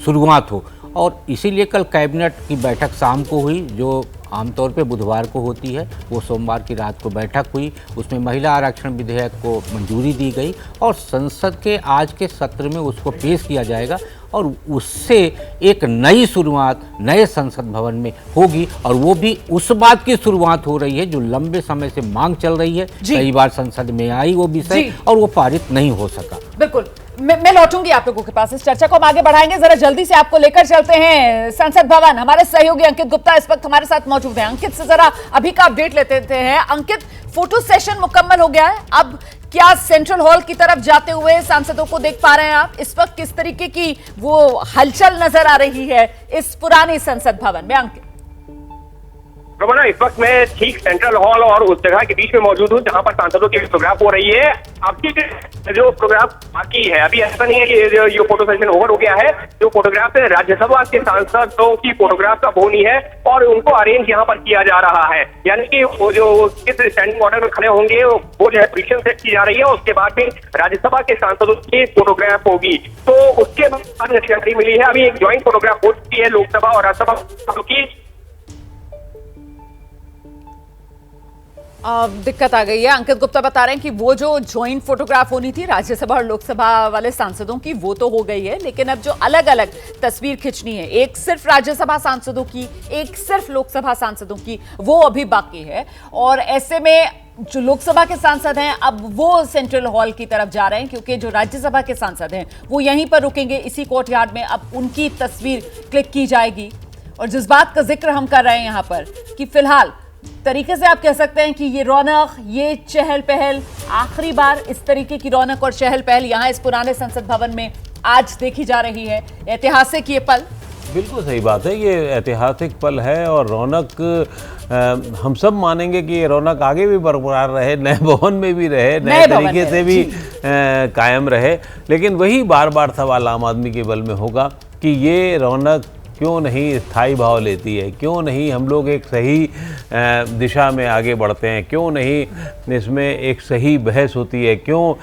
शुरुआत हो। और इसीलिए कल कैबिनेट की बैठक शाम को हुई, जो आमतौर पे बुधवार को होती है, वो सोमवार की रात को बैठक हुई। उसमें महिला आरक्षण विधेयक को मंजूरी दी गई और संसद के आज के सत्र में उसको पेश किया जाएगा और उससे एक नई शुरुआत नए संसद भवन में होगी। और वो भी उस बात की शुरुआत हो रही है जो लंबे समय से मांग चल रही है, कई बार संसद में आई वो विषय और वो पारित नहीं हो सका। बिल्कुल, मैं लौटूंगी आप लोगों के पास, इस चर्चा को हम आगे बढ़ाएंगे। जरा जल्दी से आपको लेकर चलते हैं संसद भवन। हमारे सहयोगी अंकित गुप्ता इस वक्त हमारे साथ मौजूद हैं। अंकित से जरा अभी का अपडेट लेते हैं। अंकित, फोटो सेशन मुकम्मल हो गया है, अब क्या सेंट्रल हॉल की तरफ जाते हुए सांसदों को देख पा रहे हैं आप? इस वक्त किस तरीके की वो हलचल नजर आ रही है इस पुराने संसद भवन में? अंकित, रोमाना, इस वक्त मैं ठीक सेंट्रल हॉल और उस जगह के बीच में मौजूद हूँ जहां पर सांसदों की फोटोग्राफ हो रही है। आपकी जो फोटोग्राफ बाकी है, अभी ऐसा नहीं है कि ये फोटो सेशन ओवर हो गया है। जो फोटोग्राफ है राज्यसभा के सांसदों की फोटोग्राफ का बोनी है और उनको अरेंज यहाँ पर किया जा रहा है। यानी कि वो जो किस स्टैंडिंग ऑर्डर में खड़े होंगे वो जो है पोजीशन सेट की जा रही है। उसके बाद फिर राज्यसभा के सांसदों की फोटोग्राफ होगी। तो उसके बाद जानकारी मिली है, अभी एक ज्वाइंट फोटोग्राफ हो चुकी है लोकसभा और राज्यसभा की। दिक्कत आ गई है। अंकित गुप्ता बता रहे हैं कि वो जो ज्वाइंट फोटोग्राफ होनी थी राज्यसभा और लोकसभा वाले सांसदों की, वो तो हो गई है, लेकिन अब जो अलग अलग तस्वीर खींचनी है, एक सिर्फ राज्यसभा सांसदों की, एक सिर्फ लोकसभा सांसदों की, वो अभी बाकी है। और ऐसे में जो लोकसभा के सांसद हैं अब वो सेंट्रल हॉल की तरफ जा रहे हैं क्योंकि जो राज्यसभा के सांसद हैं वो यहीं पर रुकेंगे, इसी कोर्टयार्ड में अब उनकी तस्वीर क्लिक की जाएगी। और जिस बात का जिक्र हम कर रहे हैं यहाँ पर कि फिलहाल तरीके से आप कह सकते हैं कि ये रौनक, ये चहल पहल, आखिरी बार इस तरीके की रौनक और चहल पहल यहाँ इस पुराने संसद भवन में आज देखी जा रही है। ऐतिहासिक ये पल, बिल्कुल सही बात है, ये ऐतिहासिक पल है और रौनक हम सब मानेंगे कि ये रौनक आगे भी बरकरार रहे, नए भवन में भी रहे, नए तरीके से भी कायम रहे। लेकिन वही बार बार सवाल आम आदमी के बल में होगा कि ये रौनक क्यों नहीं स्थायी भाव लेती है, क्यों नहीं हम लोग एक सही दिशा में आगे बढ़ते हैं, क्यों नहीं इसमें एक सही बहस होती है, क्यों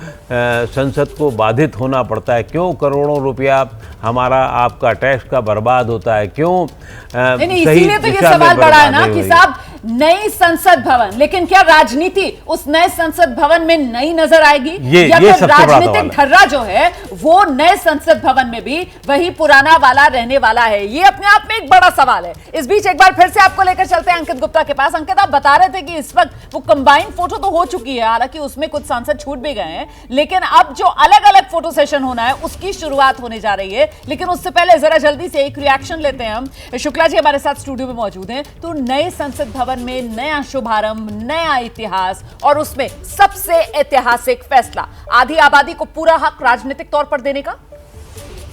संसद को बाधित होना पड़ता है, क्यों करोड़ों रुपया हमारा आपका टैक्स का बर्बाद होता है, क्यों इसीलिए तो ये सवाल बड़ा है ना कि साहब नई संसद भवन, लेकिन क्या राजनीति उस नए संसद भवन में नई नजर आएगी या फिर राजनीतिक ढर्रा जो है वो नए संसद भवन में भी वही पुराना वाला रहने वाला है? ये अपने आप में एक बड़ा सवाल है। इस बीच एक बार फिर से आपको लेकर चलते हैं अंकित गुप्ता के पास। अंकित, आप बता रहे थे कि इस वक्त वो कंबाइंड फोटो तो हो चुकी है, हालांकि उसमें कुछ सांसद छूट भी गए हैं, लेकिन अब जो अलग अलग फोटो सेशन होना है उसकी शुरुआत होने जा रही है। लेकिन उससे पहले जरा जल्दी से एक रिएक्शन लेते हैं हम। शुक्ला जी हमारे साथ स्टूडियो में मौजूद हैं। तो नए संसद भवन में नया शुभारंभ, नया इतिहास और उसमें सबसे ऐतिहासिक फैसला, आधी आबादी को पूरा हक राजनीतिक तौर पर देने का।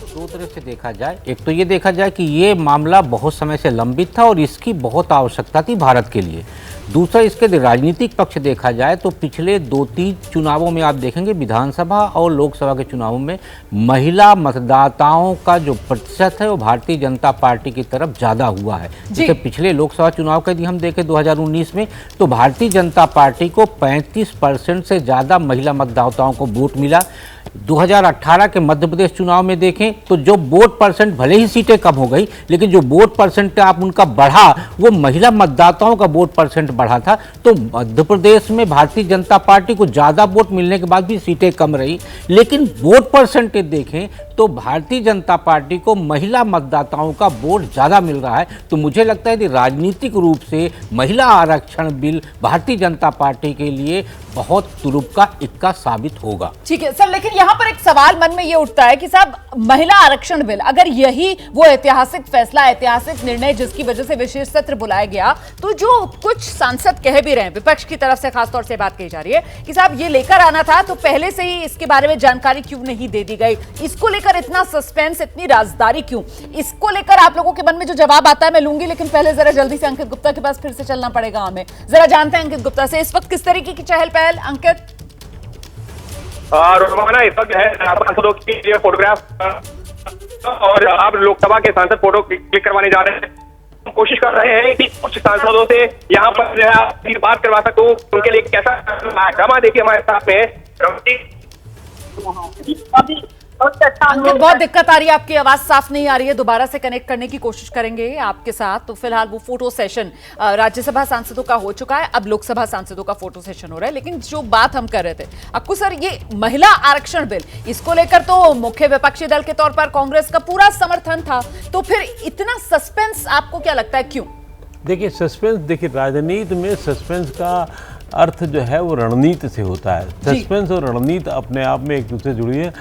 दो तरह से देखा जाए, एक तो ये देखा जाए कि ये मामला बहुत समय से लंबित था और इसकी बहुत आवश्यकता थी भारत के लिए। दूसरा, इसके राजनीतिक पक्ष देखा जाए तो पिछले 2-3 चुनावों में आप देखेंगे विधानसभा और लोकसभा के चुनावों में महिला मतदाताओं का जो प्रतिशत है वो भारतीय जनता पार्टी की तरफ ज़्यादा हुआ है। जैसे पिछले लोकसभा चुनाव का यदि हम देखें 2019 में तो भारतीय जनता पार्टी को 35% से ज़्यादा महिला मतदाताओं को वोट मिला। 2018 के मध्य प्रदेश चुनाव में देखें तो जो वोट परसेंट, भले ही सीटें कम हो गई, लेकिन जो वोट परसेंट आप उनका बढ़ा वो महिला मतदाताओं का वोट परसेंट बढ़ा था। तो मध्य प्रदेश में भारतीय जनता पार्टी को ज़्यादा वोट मिलने के बाद भी सीटें कम रही, लेकिन वोट परसेंटेज देखें तो भारतीय जनता पार्टी को महिला मतदाताओं का वोट ज़्यादा मिल रहा है। तो मुझे लगता है कि राजनीतिक रूप से महिला आरक्षण बिल भारतीय जनता पार्टी के लिए बहुत तुरुप का इक्का साबित होगा। ठीक है सर, लेकिन यहाँ पर एक सवाल मन में ये उठता है कि साहब महिला आरक्षण बिल, अगर यही वो ऐतिहासिक फैसला, ऐतिहासिक निर्णय जिसकी वजह से विशेष सत्र बुलाया गया, तो जो कुछ सांसद कह भी रहे हैं, विपक्ष की तरफ से खासतौर से बात कही जा रही है कि साहब ये लेकर आना था तो पहले से ही इसके बारे में जानकारी क्यों नहीं दे दी गई, इसको लेकर इतना सस्पेंस, इतनी राजदारी क्यों? इसको लेकर आप लोगों के मन में जो जवाब आता है मैं लूंगी, लेकिन पहले जरा जल्दी से अंकित गुप्ता के पास फिर से चलना पड़ेगा हमें। जरा जानते हैं अंकित गुप्ता से इस वक्त किस तरीके की चहल पहल। अंकित। रोमाना, इस वक्त है सांसदों की फोटोग्राफ और अब लोकसभा के सांसद फोटो क्लिक करवाने जा रहे हैं। कोशिश कर रहे हैं कि कुछ सांसदों से यहाँ पर जो है बात करवा सकूं, उनके लिए कैसा ड्रामा देखिए हमारे साथ में। अंकित, बहुत दिक्कत आ रही है, आपकी आवाज साफ नहीं आ रही है, दोबारा से कनेक्ट करने की कोशिश करेंगे आपके साथ। तो फिलहाल वो फोटो सेशन राज्यसभा सांसदों का हो चुका है, अब लोकसभा सांसदों का फोटो सेशन हो रहा है। लेकिन जो बात हम कर रहे थे अक्कू सर, ये महिला आरक्षण बिल, इसको लेकर तो मुख्य विपक्षी दल के तौर पर कांग्रेस का पूरा समर्थन था, तो फिर इतना सस्पेंस आपको क्या लगता है क्यों? देखिए सस्पेंस, देखिए राजनीति में सस्पेंस का अर्थ जो है वो रणनीति से होता है। सस्पेंस और रणनीति अपने आप में एक दूसरे से जुड़ी है।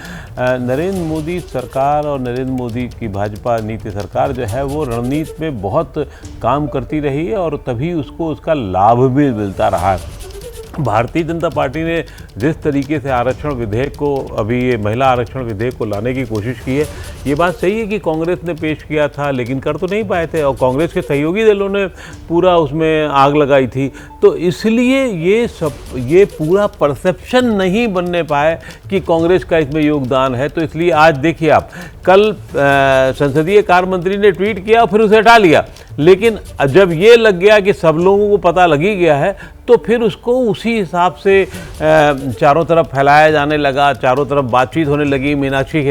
नरेंद्र मोदी सरकार और नरेंद्र मोदी की भाजपा नीति सरकार जो है वो रणनीति में बहुत काम करती रही है और तभी उसको उसका लाभ भी मिलता रहा है। भारतीय जनता पार्टी ने जिस तरीके से आरक्षण विधेयक को, अभी ये महिला आरक्षण विधेयक को लाने की कोशिश की है, ये बात सही है कि कांग्रेस ने पेश किया था लेकिन कर तो नहीं पाए थे और कांग्रेस के सहयोगी दलों ने पूरा उसमें आग लगाई थी। तो इसलिए ये पूरा परसेप्शन नहीं बनने पाए कि कांग्रेस का इसमें योगदान है। तो इसलिए आज देखिए आप, कल संसदीय कार्य मंत्री ने ट्वीट किया और फिर उसे हटा लिया, लेकिन जब ये लग गया कि सब लोगों को पता लग ही गया है तो फिर उसको उसी हिसाब से चारों तरफ फैलाया जाने लगा, चारों तरफ बातचीत होने लगी। मीनाक्षी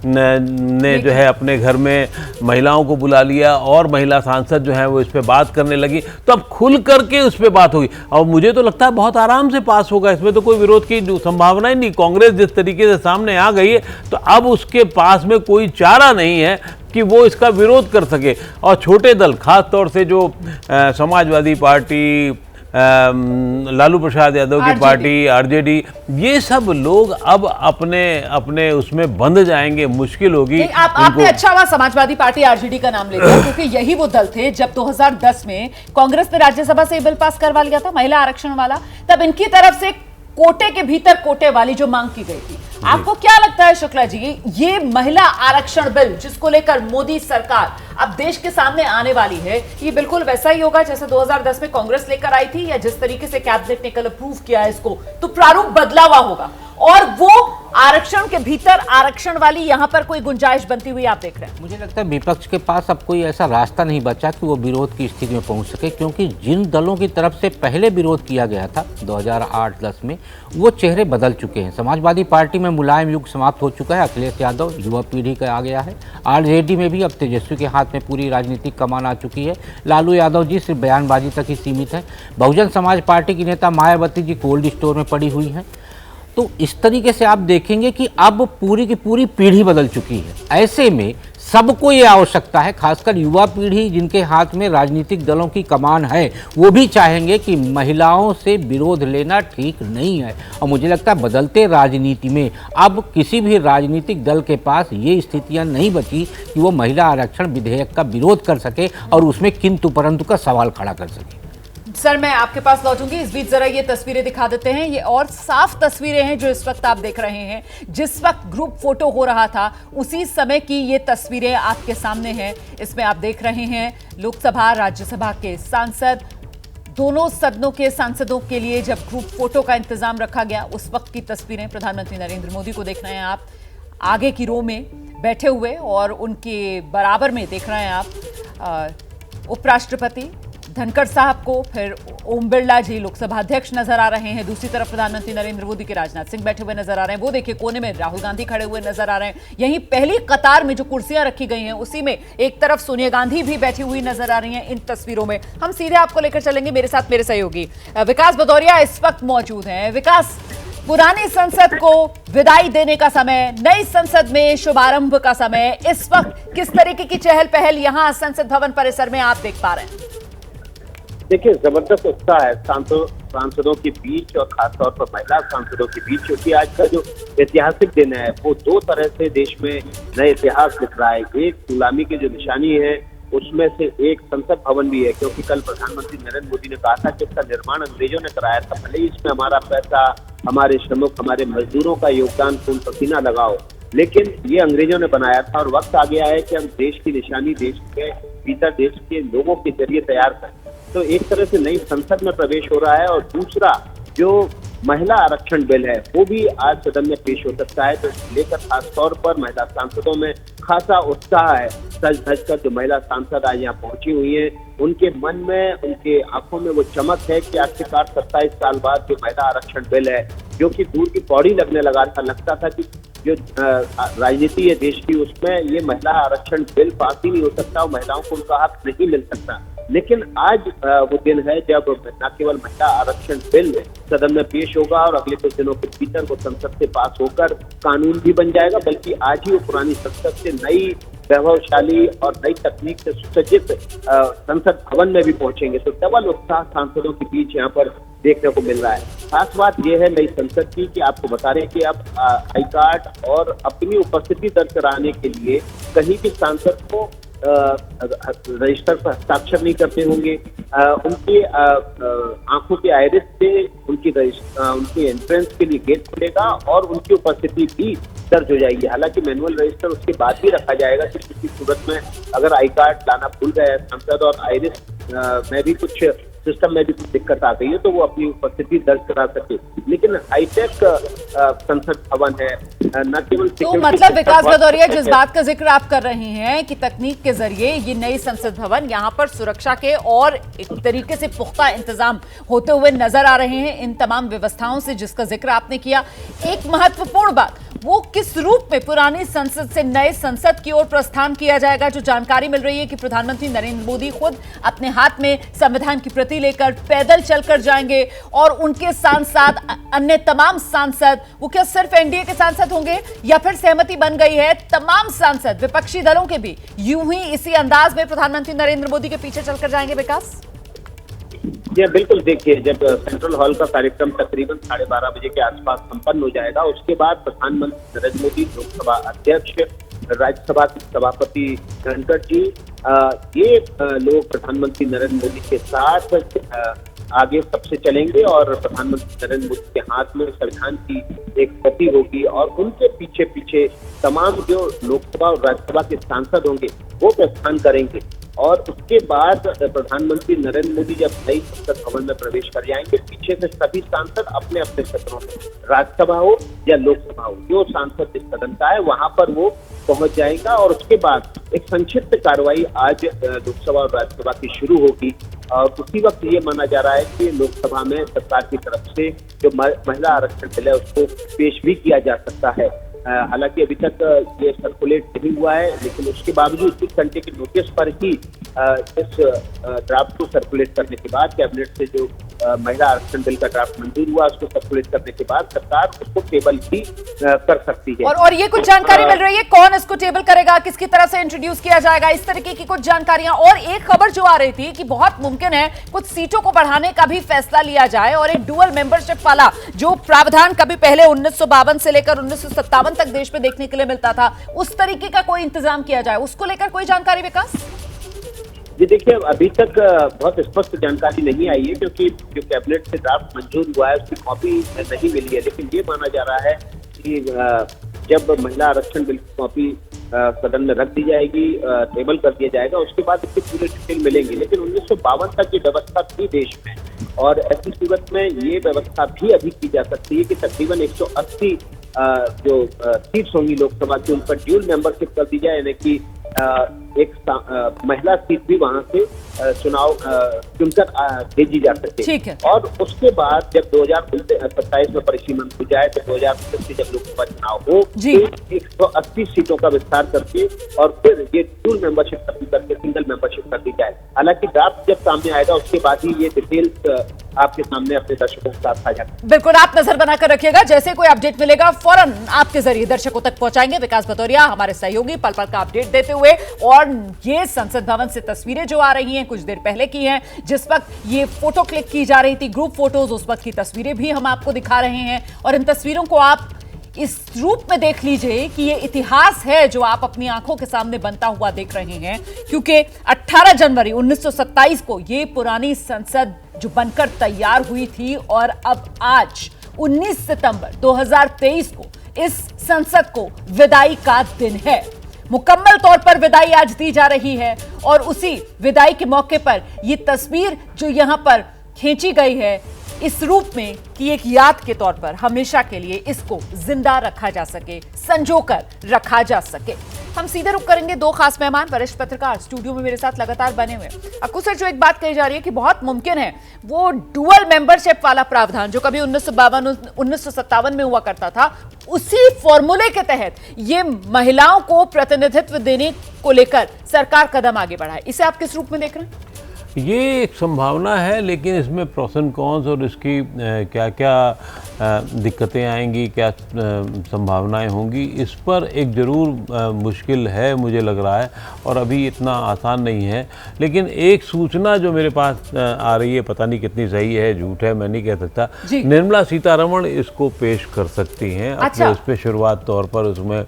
ने जो है अपने घर में महिलाओं को बुला लिया और महिला सांसद जो है वो इस पे बात करने लगी, तो अब खुल करके उस पर बात होगी और मुझे तो लगता है बहुत आराम से पास होगा, इसमें तो कोई विरोध की संभावना ही नहीं। कांग्रेस जिस तरीके से सामने आ गई है तो अब उसके पास में कोई चारा नहीं है कि वो इसका विरोध कर सके। और छोटे दल, खास तौर से जो समाजवादी पार्टी, लालू प्रसाद यादव की पार्टी, आरजेडी, ये सब लोग अब अपने उसमें बंध जाएंगे, मुश्किल होगी। आपने अच्छा हुआ समाजवादी पार्टी आरजेडी का नाम ले लिया, क्योंकि यही वो दल थे जब 2010 में कांग्रेस ने राज्यसभा से बिल पास करवा लिया था महिला आरक्षण वाला, तब इनकी तरफ से कोटे के भीतर कोटे वाली जो मांग की गई थी। आपको क्या लगता है शुक्ला जी, ये महिला आरक्षण बिल जिसको लेकर मोदी सरकार अब देश के सामने आने वाली है, ये बिल्कुल वैसा ही होगा जैसे 2010 में कांग्रेस लेकर आई थी, या जिस तरीके से कैबिनेट ने कल अप्रूव किया है इसको तो प्रारूप बदला हुआ होगा और वो आरक्षण के भीतर आरक्षण वाली यहां पर कोई गुंजाइश बनती हुई आप देख रहे हैं? मुझे लगता है विपक्ष के पास अब कोई ऐसा रास्ता नहीं बचा कि वो विरोध की स्थिति में पहुंच सके, क्योंकि जिन दलों की तरफ से पहले विरोध किया गया था 2008-10 में, वो चेहरे बदल चुके हैं। समाजवादी पार्टी में मुलायम युग समाप्त हो चुका है, अखिलेश यादव युवा पीढ़ी का आ गया है। आरजेडी में भी अब तेजस्वी के हाथ में पूरी राजनीतिक कमान आ चुकी है। लालू यादव जी सिर्फ बयानबाजी तक ही सीमित है। बहुजन समाज पार्टी की नेता मायावती जी कोल्ड स्टोर में पड़ी हुई हैं। तो इस तरीके से आप देखेंगे कि अब पूरी की पूरी पीढ़ी बदल चुकी है। ऐसे में सबको ये आवश्यकता है, खासकर युवा पीढ़ी जिनके हाथ में राजनीतिक दलों की कमान है, वो भी चाहेंगे कि महिलाओं से विरोध लेना ठीक नहीं है। और मुझे लगता है बदलते राजनीति में अब किसी भी राजनीतिक दल के पास ये स्थितियां नहीं बची कि वो महिला आरक्षण विधेयक का विरोध कर सके और उसमें किंतु परंतु का सवाल खड़ा कर सके। सर मैं आपके पास लौटूंगी, इस बीच जरा ये तस्वीरें दिखा देते हैं। ये और साफ तस्वीरें हैं जो इस वक्त आप देख रहे हैं। जिस वक्त ग्रुप फोटो हो रहा था उसी समय की ये तस्वीरें आपके सामने हैं। इसमें आप देख रहे हैं लोकसभा राज्यसभा के सांसद, दोनों सदनों के सांसदों के लिए जब ग्रुप फोटो का इंतजाम रखा गया उस वक्त की तस्वीरें। प्रधानमंत्री नरेंद्र मोदी को देख रहे हैं आप आगे की रो में बैठे हुए और उनके बराबर में देख रहे हैं आप उपराष्ट्रपति धनखड़ साहब को, फिर ओम बिरला जी लोकसभा अध्यक्ष नजर आ रहे हैं, दूसरी तरफ प्रधानमंत्री नरेंद्र मोदी के राजनाथ सिंह बैठे हुए नजर आ रहे हैं, वो देखिए कोने में राहुल गांधी खड़े हुए नजर आ रहे हैं, यहीं पहली कतार में जो कुर्सियां रखी गई हैं उसी में एक तरफ सोनिया गांधी भी बैठी हुई नजर आ रही हैं। इन तस्वीरों में हम सीधे आपको लेकर चलेंगे, मेरे साथ मेरे सहयोगी विकास भदौरिया इस वक्त मौजूद हैं। विकास, पुरानी संसद को विदाई देने का समय, नई संसद में शुभारंभ का समय, इस वक्त किस तरीके की चहल पहल यहां संसद भवन परिसर में आप देख पा रहे हैं? देखिए, जबरदस्त उत्साह है सांसदों के बीच और खासतौर पर महिला सांसदों के बीच, क्योंकि आज का जो ऐतिहासिक दिन है वो दो तरह से देश में नए इतिहास लिख रहा है। एक गुलामी की जो निशानी है उसमें से एक संसद भवन भी है, क्योंकि कल प्रधानमंत्री नरेंद्र मोदी ने कहा था कि इसका निर्माण अंग्रेजों ने कराया था, भले ही इसमें हमारा पैसा, हमारे श्रमिक, हमारे मजदूरों का योगदान, खून पसीना लगाओ, लेकिन ये अंग्रेजों ने बनाया था और वक्त आ गया है कि हम देश की निशानी देश के भीतर देश के लोगों के जरिए तैयार करें। तो एक तरह से नई संसद में प्रवेश हो रहा है। और दूसरा जो महिला आरक्षण बिल है वो भी आज सदन में पेश हो सकता है, तो इसको लेकर खासतौर पर महिला सांसदों में खासा उत्साह है। सज धज कर जो महिला सांसद आज यहाँ पहुंची हुई है, उनके मन में, उनके आंखों में वो चमक है कि आखिरकार 27 साल बाद जो महिला आरक्षण बिल है, जो कि दूर की पौड़ी लगने लगा था, लगता था कि जो राजनीति है देश की उसमें ये महिला आरक्षण बिल पास ही नहीं हो सकता, महिलाओं को उनका हक नहीं मिल सकता। लेकिन आज वो दिन है जब न केवल महिला आरक्षण बिल सदन में पेश होगा और अगले कुछ दिनों के भीतर वो संसद से पास होकर कानून भी बन जाएगा, बल्कि आज ही वो पुरानी संसद से नई वैभवशाली और नई तकनीक से सुसज्जित संसद भवन में भी पहुंचेंगे। तो डबल उत्साह सांसदों के बीच यहाँ पर देखने को मिल रहा है। खास बात यह है नई संसद की कि आपको बता रहे हैं कि अब आई कार्ड और अपनी उपस्थिति दर्ज कराने के लिए कहीं भी सांसद को रजिस्टर पर हस्ताक्षर नहीं करते होंगे। उनकी आंखों के आइरिस से उनकी एंट्रेंस के लिए गेट खुलेगा और उनकी उपस्थिति भी दर्ज हो जाएगी। हालांकि मैनुअल रजिस्टर उसके बाद भी रखा जाएगा कि किसी सूरत में अगर आई कार्ड लाना भूल गया सांसद और आइरिस में भी कुछ सिस्टम में भी कुछ दिक्कत आ गई है तो वो अपनी उपस्थिति दर्ज करा सके। लेकिन हाईटेक संसद भवन है, न केवल तो मतलब विकास भदौरिया, जिस बात का जिक्र आप कर रहे हैं कि तकनीक के जरिए ये नई संसद भवन, यहाँ पर सुरक्षा के और एक तरीके से पुख्ता इंतजाम होते हुए नजर आ रहे हैं इन तमाम व्यवस्थाओं से जिसका जिक्र आपने किया। एक महत्वपूर्ण बात, वो किस रूप में पुरानी संसद से नए संसद की ओर प्रस्थान किया जाएगा? जो जानकारी मिल रही है कि प्रधानमंत्री नरेंद्र मोदी खुद अपने हाथ में संविधान की प्रति लेकर पैदल चलकर जाएंगे और उनके साथ साथ अन्य तमाम सांसद, वो क्या सिर्फ एनडीए के सांसद होंगे या फिर सहमति बन गई है तमाम सांसद विपक्षी दलों के भी यूं ही इसी अंदाज में प्रधानमंत्री नरेंद्र मोदी के पीछे चलकर जाएंगे? विकास जी बिल्कुल, देखिए जब सेंट्रल हॉल का कार्यक्रम तकरीबन 12:30 बजे के आसपास संपन्न हो जाएगा, उसके बाद प्रधानमंत्री नरेंद्र मोदी, लोकसभा अध्यक्ष, राज्यसभा के सभापति धनखड़ जी, ये लोग प्रधानमंत्री नरेंद्र मोदी के साथ आगे सबसे चलेंगे और प्रधानमंत्री नरेंद्र मोदी के हाथ में संविधान की एक प्रति होगी और उनके पीछे पीछे तमाम जो लोकसभा और राज्यसभा के सांसद होंगे वो प्रस्थान करेंगे। और उसके बाद प्रधानमंत्री नरेंद्र मोदी जब नई संसद भवन में प्रवेश कर जाएंगे, पीछे से सभी सांसद अपने अपने क्षेत्रों में, राज्यसभा हो या लोकसभा हो, जो सांसद जिस सदन का है वहां पर वो पहुंच जाएगा और उसके बाद एक संक्षिप्त कार्रवाई आज लोकसभा और राज्यसभा की शुरू होगी। और उसी वक्त ये माना जा रहा है कि लोकसभा में सरकार की तरफ से जो महिला आरक्षण बिल है उसको पेश भी किया जा सकता है। हालांकि अभी तक ये सर्कुलेट नहीं हुआ है, लेकिन उसके बावजूद 1 घंटे के नोटिस पर ही इस ड्राफ्ट को सर्कुलेट करने के बाद कैबिनेट से जो महिला आरक्षण बिल का ड्राफ्ट मंजूर हुआ उसको सर्कुलेट करने के बाद सरकार उसको टेबल भी कर सकती है। और ये कुछ जानकारी मिल रही है कौन इसको टेबल करेगा, किसकी तरफ से इंट्रोड्यूस किया जाएगा, इस तरीके की कुछ जानकारियां। और एक खबर जो आ रही थी कि बहुत मुमकिन है कुछ सीटों को बढ़ाने का भी फैसला लिया जाए और एक डुअल मेंबरशिप वाला जो प्रावधान कभी पहले 1952 से लेकर 1957 तक देश में देखने के लिए मिलता था, उस तरीके का कोई इंतजाम किया जाए, उसको लेकर कोई जानकारी? विकास जी देखिए, अभी तक बहुत स्पष्ट जानकारी नहीं आई है क्योंकि जो कैबिनेट से ड्राफ्ट मंजूर हुआ है उसकी कॉपी नहीं मिली है। लेकिन ये माना जा रहा है कि जब महिला आरक्षण बिल की कॉपी सदन में रख दी जाएगी, टेबल कर दिया जाएगा, उसके बाद इसके पूरे डिटेल मिलेंगे। लेकिन 1952 तक ये व्यवस्था थी देश में और ऐसी सूरत में ये व्यवस्था भी अभी की जा सकती है कि तकरीबन 180 जो सीट्स होंगी लोकसभा की उन पर ड्यूल मेंबरशिप कर दी जाए, यानी कि एक महिला सीट भी वहां से चुनाव चुनकर भेजी जा सके। ठीक है। और उसके बाद जब 2027 में परिसीमन हो जाए, तो 2029 से जब लोकसभा चुनाव हो, जी। तो 180 सीटों का विस्तार करके और फिर ये डुअल मेंबरशिप करके सिंगल मेंबरशिप कर दी जाए। हालांकि ड्राफ्ट जब सामने आएगा उसके बाद ही ये डिटेल्स आपके सामने अपने दर्शकों के साथ साझा करेंगे। बिल्कुल, आप नजर बनाकर रखिएगा, जैसे कोई अपडेट मिलेगा फौरन आपके जरिए दर्शकों तक पहुंचाएंगे। विकास भदौरिया हमारे सहयोगी पल पल का अपडेट देते हुए। और ये संसद भवन से तस्वीरें जो आ रही हैं कुछ देर पहले की हैं, जिस वक्त ये फोटो क्लिक की जा रही थी, ग्रुप फोटोज, उस वक्त की तस्वीरें भी हम आपको दिखा रहे हैं। और इन तस्वीरों को आप इस रूप में देख लीजिए कि ये इतिहास है जो आप अपनी आंखों के सामने बनता हुआ देख रहे हैं, क्योंकि 18 जनवरी 1927 को ये पुरानी संसद जो बनकर तैयार हुई थी, और अब आज 19 सितंबर 2023 को इस संसद को विदाई का दिन है। मुकम्मल तौर पर विदाई आज दी जा रही है, और उसी विदाई के मौके पर ये तस्वीर जो यहां पर खींची गई है इस रूप में कि एक याद के तौर पर हमेशा के लिए इसको जिंदा रखा जा सके, संजोकर रखा जा सके। हम सीधे रुक करेंगे दो खास मेहमान, वरिष्ठ पत्रकार स्टूडियो में मेरे साथ लगातार बने हुए। अक्कू सर, जो एक बात कही जा रही है कि बहुत मुमकिन है वो डुअल मेंबरशिप वाला प्रावधान जो कभी 1957 में हुआ करता था, उसी फॉर्मूले के तहत ये महिलाओं को प्रतिनिधित्व देने को लेकर सरकार कदम आगे बढ़ाए। इसे आप किस रूप में देख रहे हैं? ये एक संभावना है, लेकिन इसमें प्रोस एंड कॉन्स और इसकी क्या क्या दिक्कतें आएंगी, क्या संभावनाएं होंगी, इस पर एक ज़रूर मुश्किल है मुझे लग रहा है, और अभी इतना आसान नहीं है। लेकिन एक सूचना जो मेरे पास आ रही है, पता नहीं कितनी सही है झूठ है मैं नहीं कह सकता, निर्मला सीतारमण इसको पेश कर सकती हैं। अच्छा। अपने उस पर शुरुआत तौर पर उसमें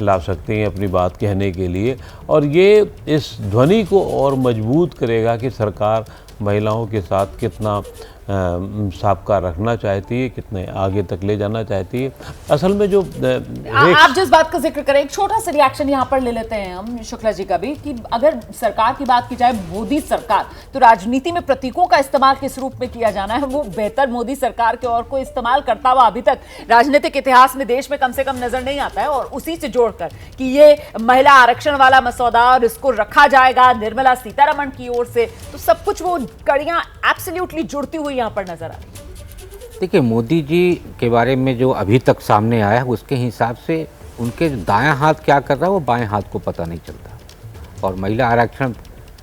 ला सकती हैं अपनी बात कहने के लिए, और ये इस ध्वनि को और मजबूत करेगा कि सरकार महिलाओं के साथ कितना साबका रखना चाहती है, कितने आगे तक ले जाना चाहती है। असल में जो आप जिस बात का जिक्र करें, एक छोटा सा रिएक्शन यहाँ पर ले लेते हैं हम शुक्ला जी का भी, कि अगर सरकार की बात की जाए, मोदी सरकार, तो राजनीति में प्रतीकों का इस्तेमाल किस रूप में किया जाना है वो बेहतर मोदी सरकार के और कोई इस्तेमाल करता हुआ अभी तक राजनीतिक इतिहास में देश में कम से कम नजर नहीं आता है। और उसी से जोड़कर कि ये महिला आरक्षण वाला मसौदा और इसको रखा जाएगा निर्मला सीतारमण की ओर से, तो सब कुछ वो कड़ियां एब्सोल्युटली जुड़ती हुई यहाँ पर नजर आ रही है। देखिए, मोदी जी के बारे में जो अभी तक सामने आया है उसके हिसाब से उनके दायां हाथ क्या कर रहा है वो बाएं हाथ को पता नहीं चलता। और महिला आरक्षण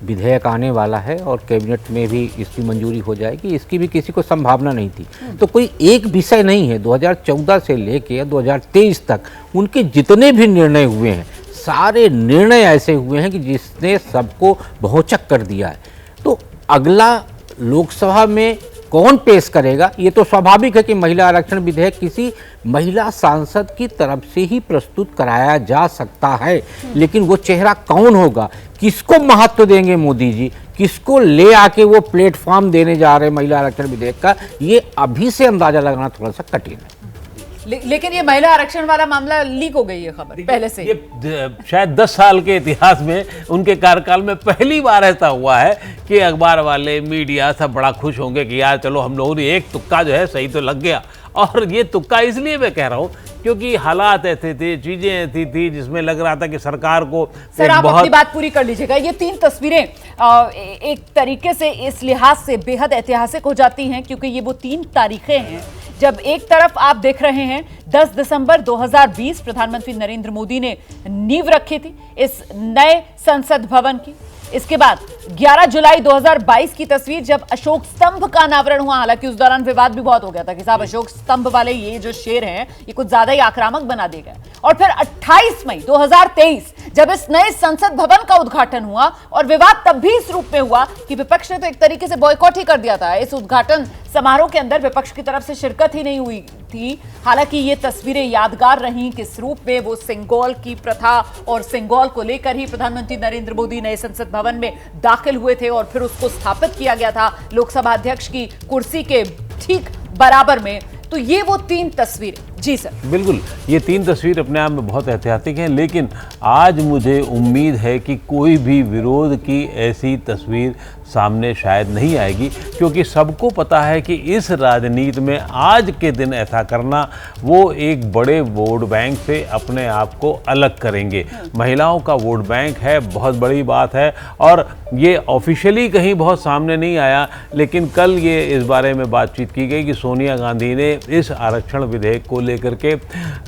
विधेयक आने वाला है और कैबिनेट में भी इसकी मंजूरी हो जाएगी, इसकी भी किसी को संभावना नहीं थी। तो कोई एक विषय नहीं है, 2014 से लेकर 2023 तक उनके जितने भी निर्णय हुए हैं, सारे निर्णय ऐसे हुए हैं कि जिसने सबको भौचक कर दिया है। तो अगला लोकसभा में कौन पेश करेगा, ये तो स्वाभाविक है कि महिला आरक्षण विधेयक किसी महिला सांसद की तरफ से ही प्रस्तुत कराया जा सकता है, लेकिन वो चेहरा कौन होगा, किसको महत्व देंगे मोदी जी, किसको ले आके वो प्लेटफॉर्म देने जा रहे हैं महिला आरक्षण विधेयक का, ये अभी से अंदाजा लगाना थोड़ा सा कठिन है। लेकिन ये महिला आरक्षण वाला मामला लीक हो गई है खबर पहले से। ये शायद 10 साल के इतिहास में उनके कार्यकाल में पहली बार ऐसा हुआ है कि अखबार वाले, मीडिया सब बड़ा खुश होंगे कि यार चलो हम लोगों ने एक तुक्का जो है सही तो लग गया। और ये तुक्का इसलिए मैं कह रहा हूँ क्योंकि हालात ऐसे थे, चीजें ऐसी थी जिसमें लग रहा था कि सरकार को सर आप अपनी बात पूरी कर लीजिएगा। ये 3 तस्वीरें एक तरीके से इस लिहाज से बेहद ऐतिहासिक हो जाती हैं क्योंकि ये वो 3 तारीखें हैं जब एक तरफ आप देख रहे हैं 10 दिसंबर 2020 प्रधानमंत्री नरेंद्र मोदी ने नींव रखी थी इस नए संसद भवन की। इसके बाद 11 जुलाई 2022 की तस्वीर जब अशोक स्तंभ का अनावरण हुआ, हालांकि उस दौरान विवाद भी बहुत हो गया था कि साहब अशोक स्तंभ वाले ये जो शेर हैं ये कुछ ज्यादा ही आक्रामक बना दिए गए। और फिर 28 मई 2023 जब इस नए संसद भवन का उद्घाटन हुआ और विवाद तब भी इस रूप में हुआ कि विपक्ष ने तो एक तरीके से बॉयकॉट ही कर दिया था। इस उद्घाटन समारोह के अंदर विपक्ष की तरफ से शिरकत ही नहीं हुई थी। हालांकि ये तस्वीरें यादगार रहीं किस रूप में वो सिंगोल की प्रथा और सिंगोल को लेकर ही प्रधानमंत्री नरेंद्र मोदी नए संसद भवन में दाखिल हुए थे और फिर उसको स्थापित किया गया था लोकसभा अध्यक्ष की कुर्सी के ठीक बराबर में। तो ये वो 3 तस्वीरें जी सर। बिल्कुल, ये 3 तस्वीर अपने आप में बहुत ऐतिहासिक हैं, लेकिन आज मुझे उम्मीद है कि कोई भी विरोध की ऐसी तस्वीर सामने शायद नहीं आएगी, क्योंकि सबको पता है कि इस राजनीति में आज के दिन ऐसा करना, वो एक बड़े वोट बैंक से अपने आप को अलग करेंगे। महिलाओं का वोट बैंक है, बहुत बड़ी बात है, और ये ऑफिशियली कहीं बहुत सामने नहीं आया, लेकिन कल ये इस बारे में बातचीत की गई कि सोनिया गांधी ने इस आरक्षण विधेयक को लेकर के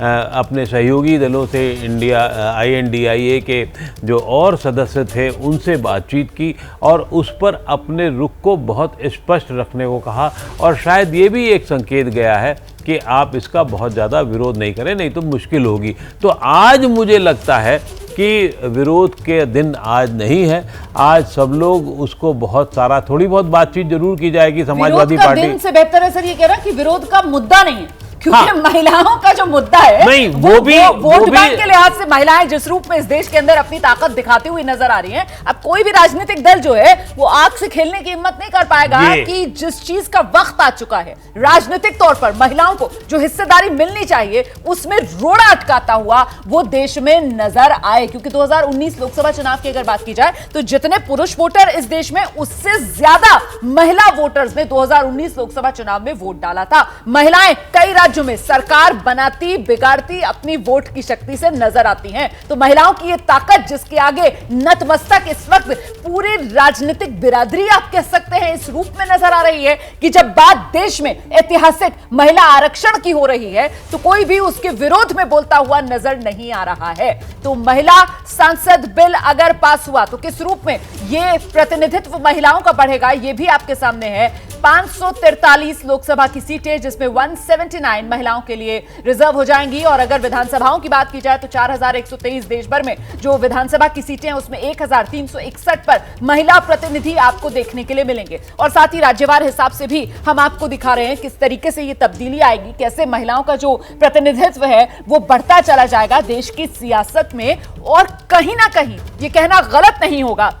अपने सहयोगी दलों से INDIA के जो और सदस्य थे उनसे बातचीत की और उस पर अपने रुख को बहुत स्पष्ट रखने को कहा, और शायद ये भी एक संकेत गया है कि आप इसका बहुत ज़्यादा विरोध नहीं करें, नहीं तो मुश्किल होगी। तो आज मुझे लगता है कि विरोध के दिन आज नहीं है, आज सब लोग उसको बहुत सारा, थोड़ी बहुत बातचीत जरूर की जाएगी समाजवादी पार्टी। दिन से बेहतर है सर ये कह रहा है कि विरोध का मुद्दा नहीं है, क्योंकि हाँ। महिलाओं का जो मुद्दा है नहीं, वो भी वोट बैंक के लिहाज से महिलाएं जिस रूप में इस देश के अंदर अपनी ताकत दिखाती हुई नजर आ रही हैं, अब कोई भी राजनीतिक दल जो है वो आग से खेलने की हिम्मत नहीं कर पाएगा कि जिस चीज का वक्त आ चुका है राजनीतिक तौर पर महिलाओं को जो हिस्सेदारी मिलनी चाहिए उसमें रोड़ा अटकाता हुआ वो देश में नजर आए। क्योंकि 2019 लोकसभा चुनाव की अगर बात की जाए तो जितने पुरुष वोटर इस देश में, उससे ज्यादा महिला वोटर्स ने 2019 लोकसभा चुनाव में वोट डाला था। महिलाएं कई राज्यों में सरकार बनाती बिगाड़ती अपनी वोट की शक्ति से नजर आती हैं। तो महिलाओं की ये ताकत जिसके आगे नतमस्तक इस वक्त पूरी राजनीतिक बिरादरी आप कह सकते हैं इस रूप में नजर आ रही है कि जब बात देश में ऐतिहासिक महिला आरक्षण की हो रही है तो कोई भी उसके विरोध में बोलता हुआ नजर नहीं आ रहा है। तो महिला संसद बिल अगर पास हुआ तो किस रूप में ये प्रतिनिधित्व महिलाओं का बढ़ेगा ये भी आपके सामने है। 543 लोकसभा की सीटें जिसमें 179 महिलाओं के लिए रिजर्व हो जाएंगी, और अगर विधानसभाओं की बात की जाए तो 4123 देश भर में जो विधानसभा की सीटें हैं उसमें 1361 पर महिला प्रतिनिधि आपको देखने के लिए मिलेंगे। और साथ ही राज्यवार हिसाब से भी हम आपको दिखा रहे हैं किस तरीके से ये तब्दीली आएगी, कैसे महिलाओं का जो प्रतिनिधित्व है वो बढ़ता चला जाएगा देश की सियासत में। और कहीं ना कहीं ये कहना गलत नहीं होगा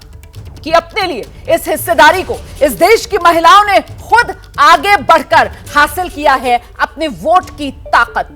कि अपने लिए इस हिस्सेदारी को इस देश की महिलाओं ने खुद आगे बढ़कर हासिल किया है अपने वोट की ताकत पर।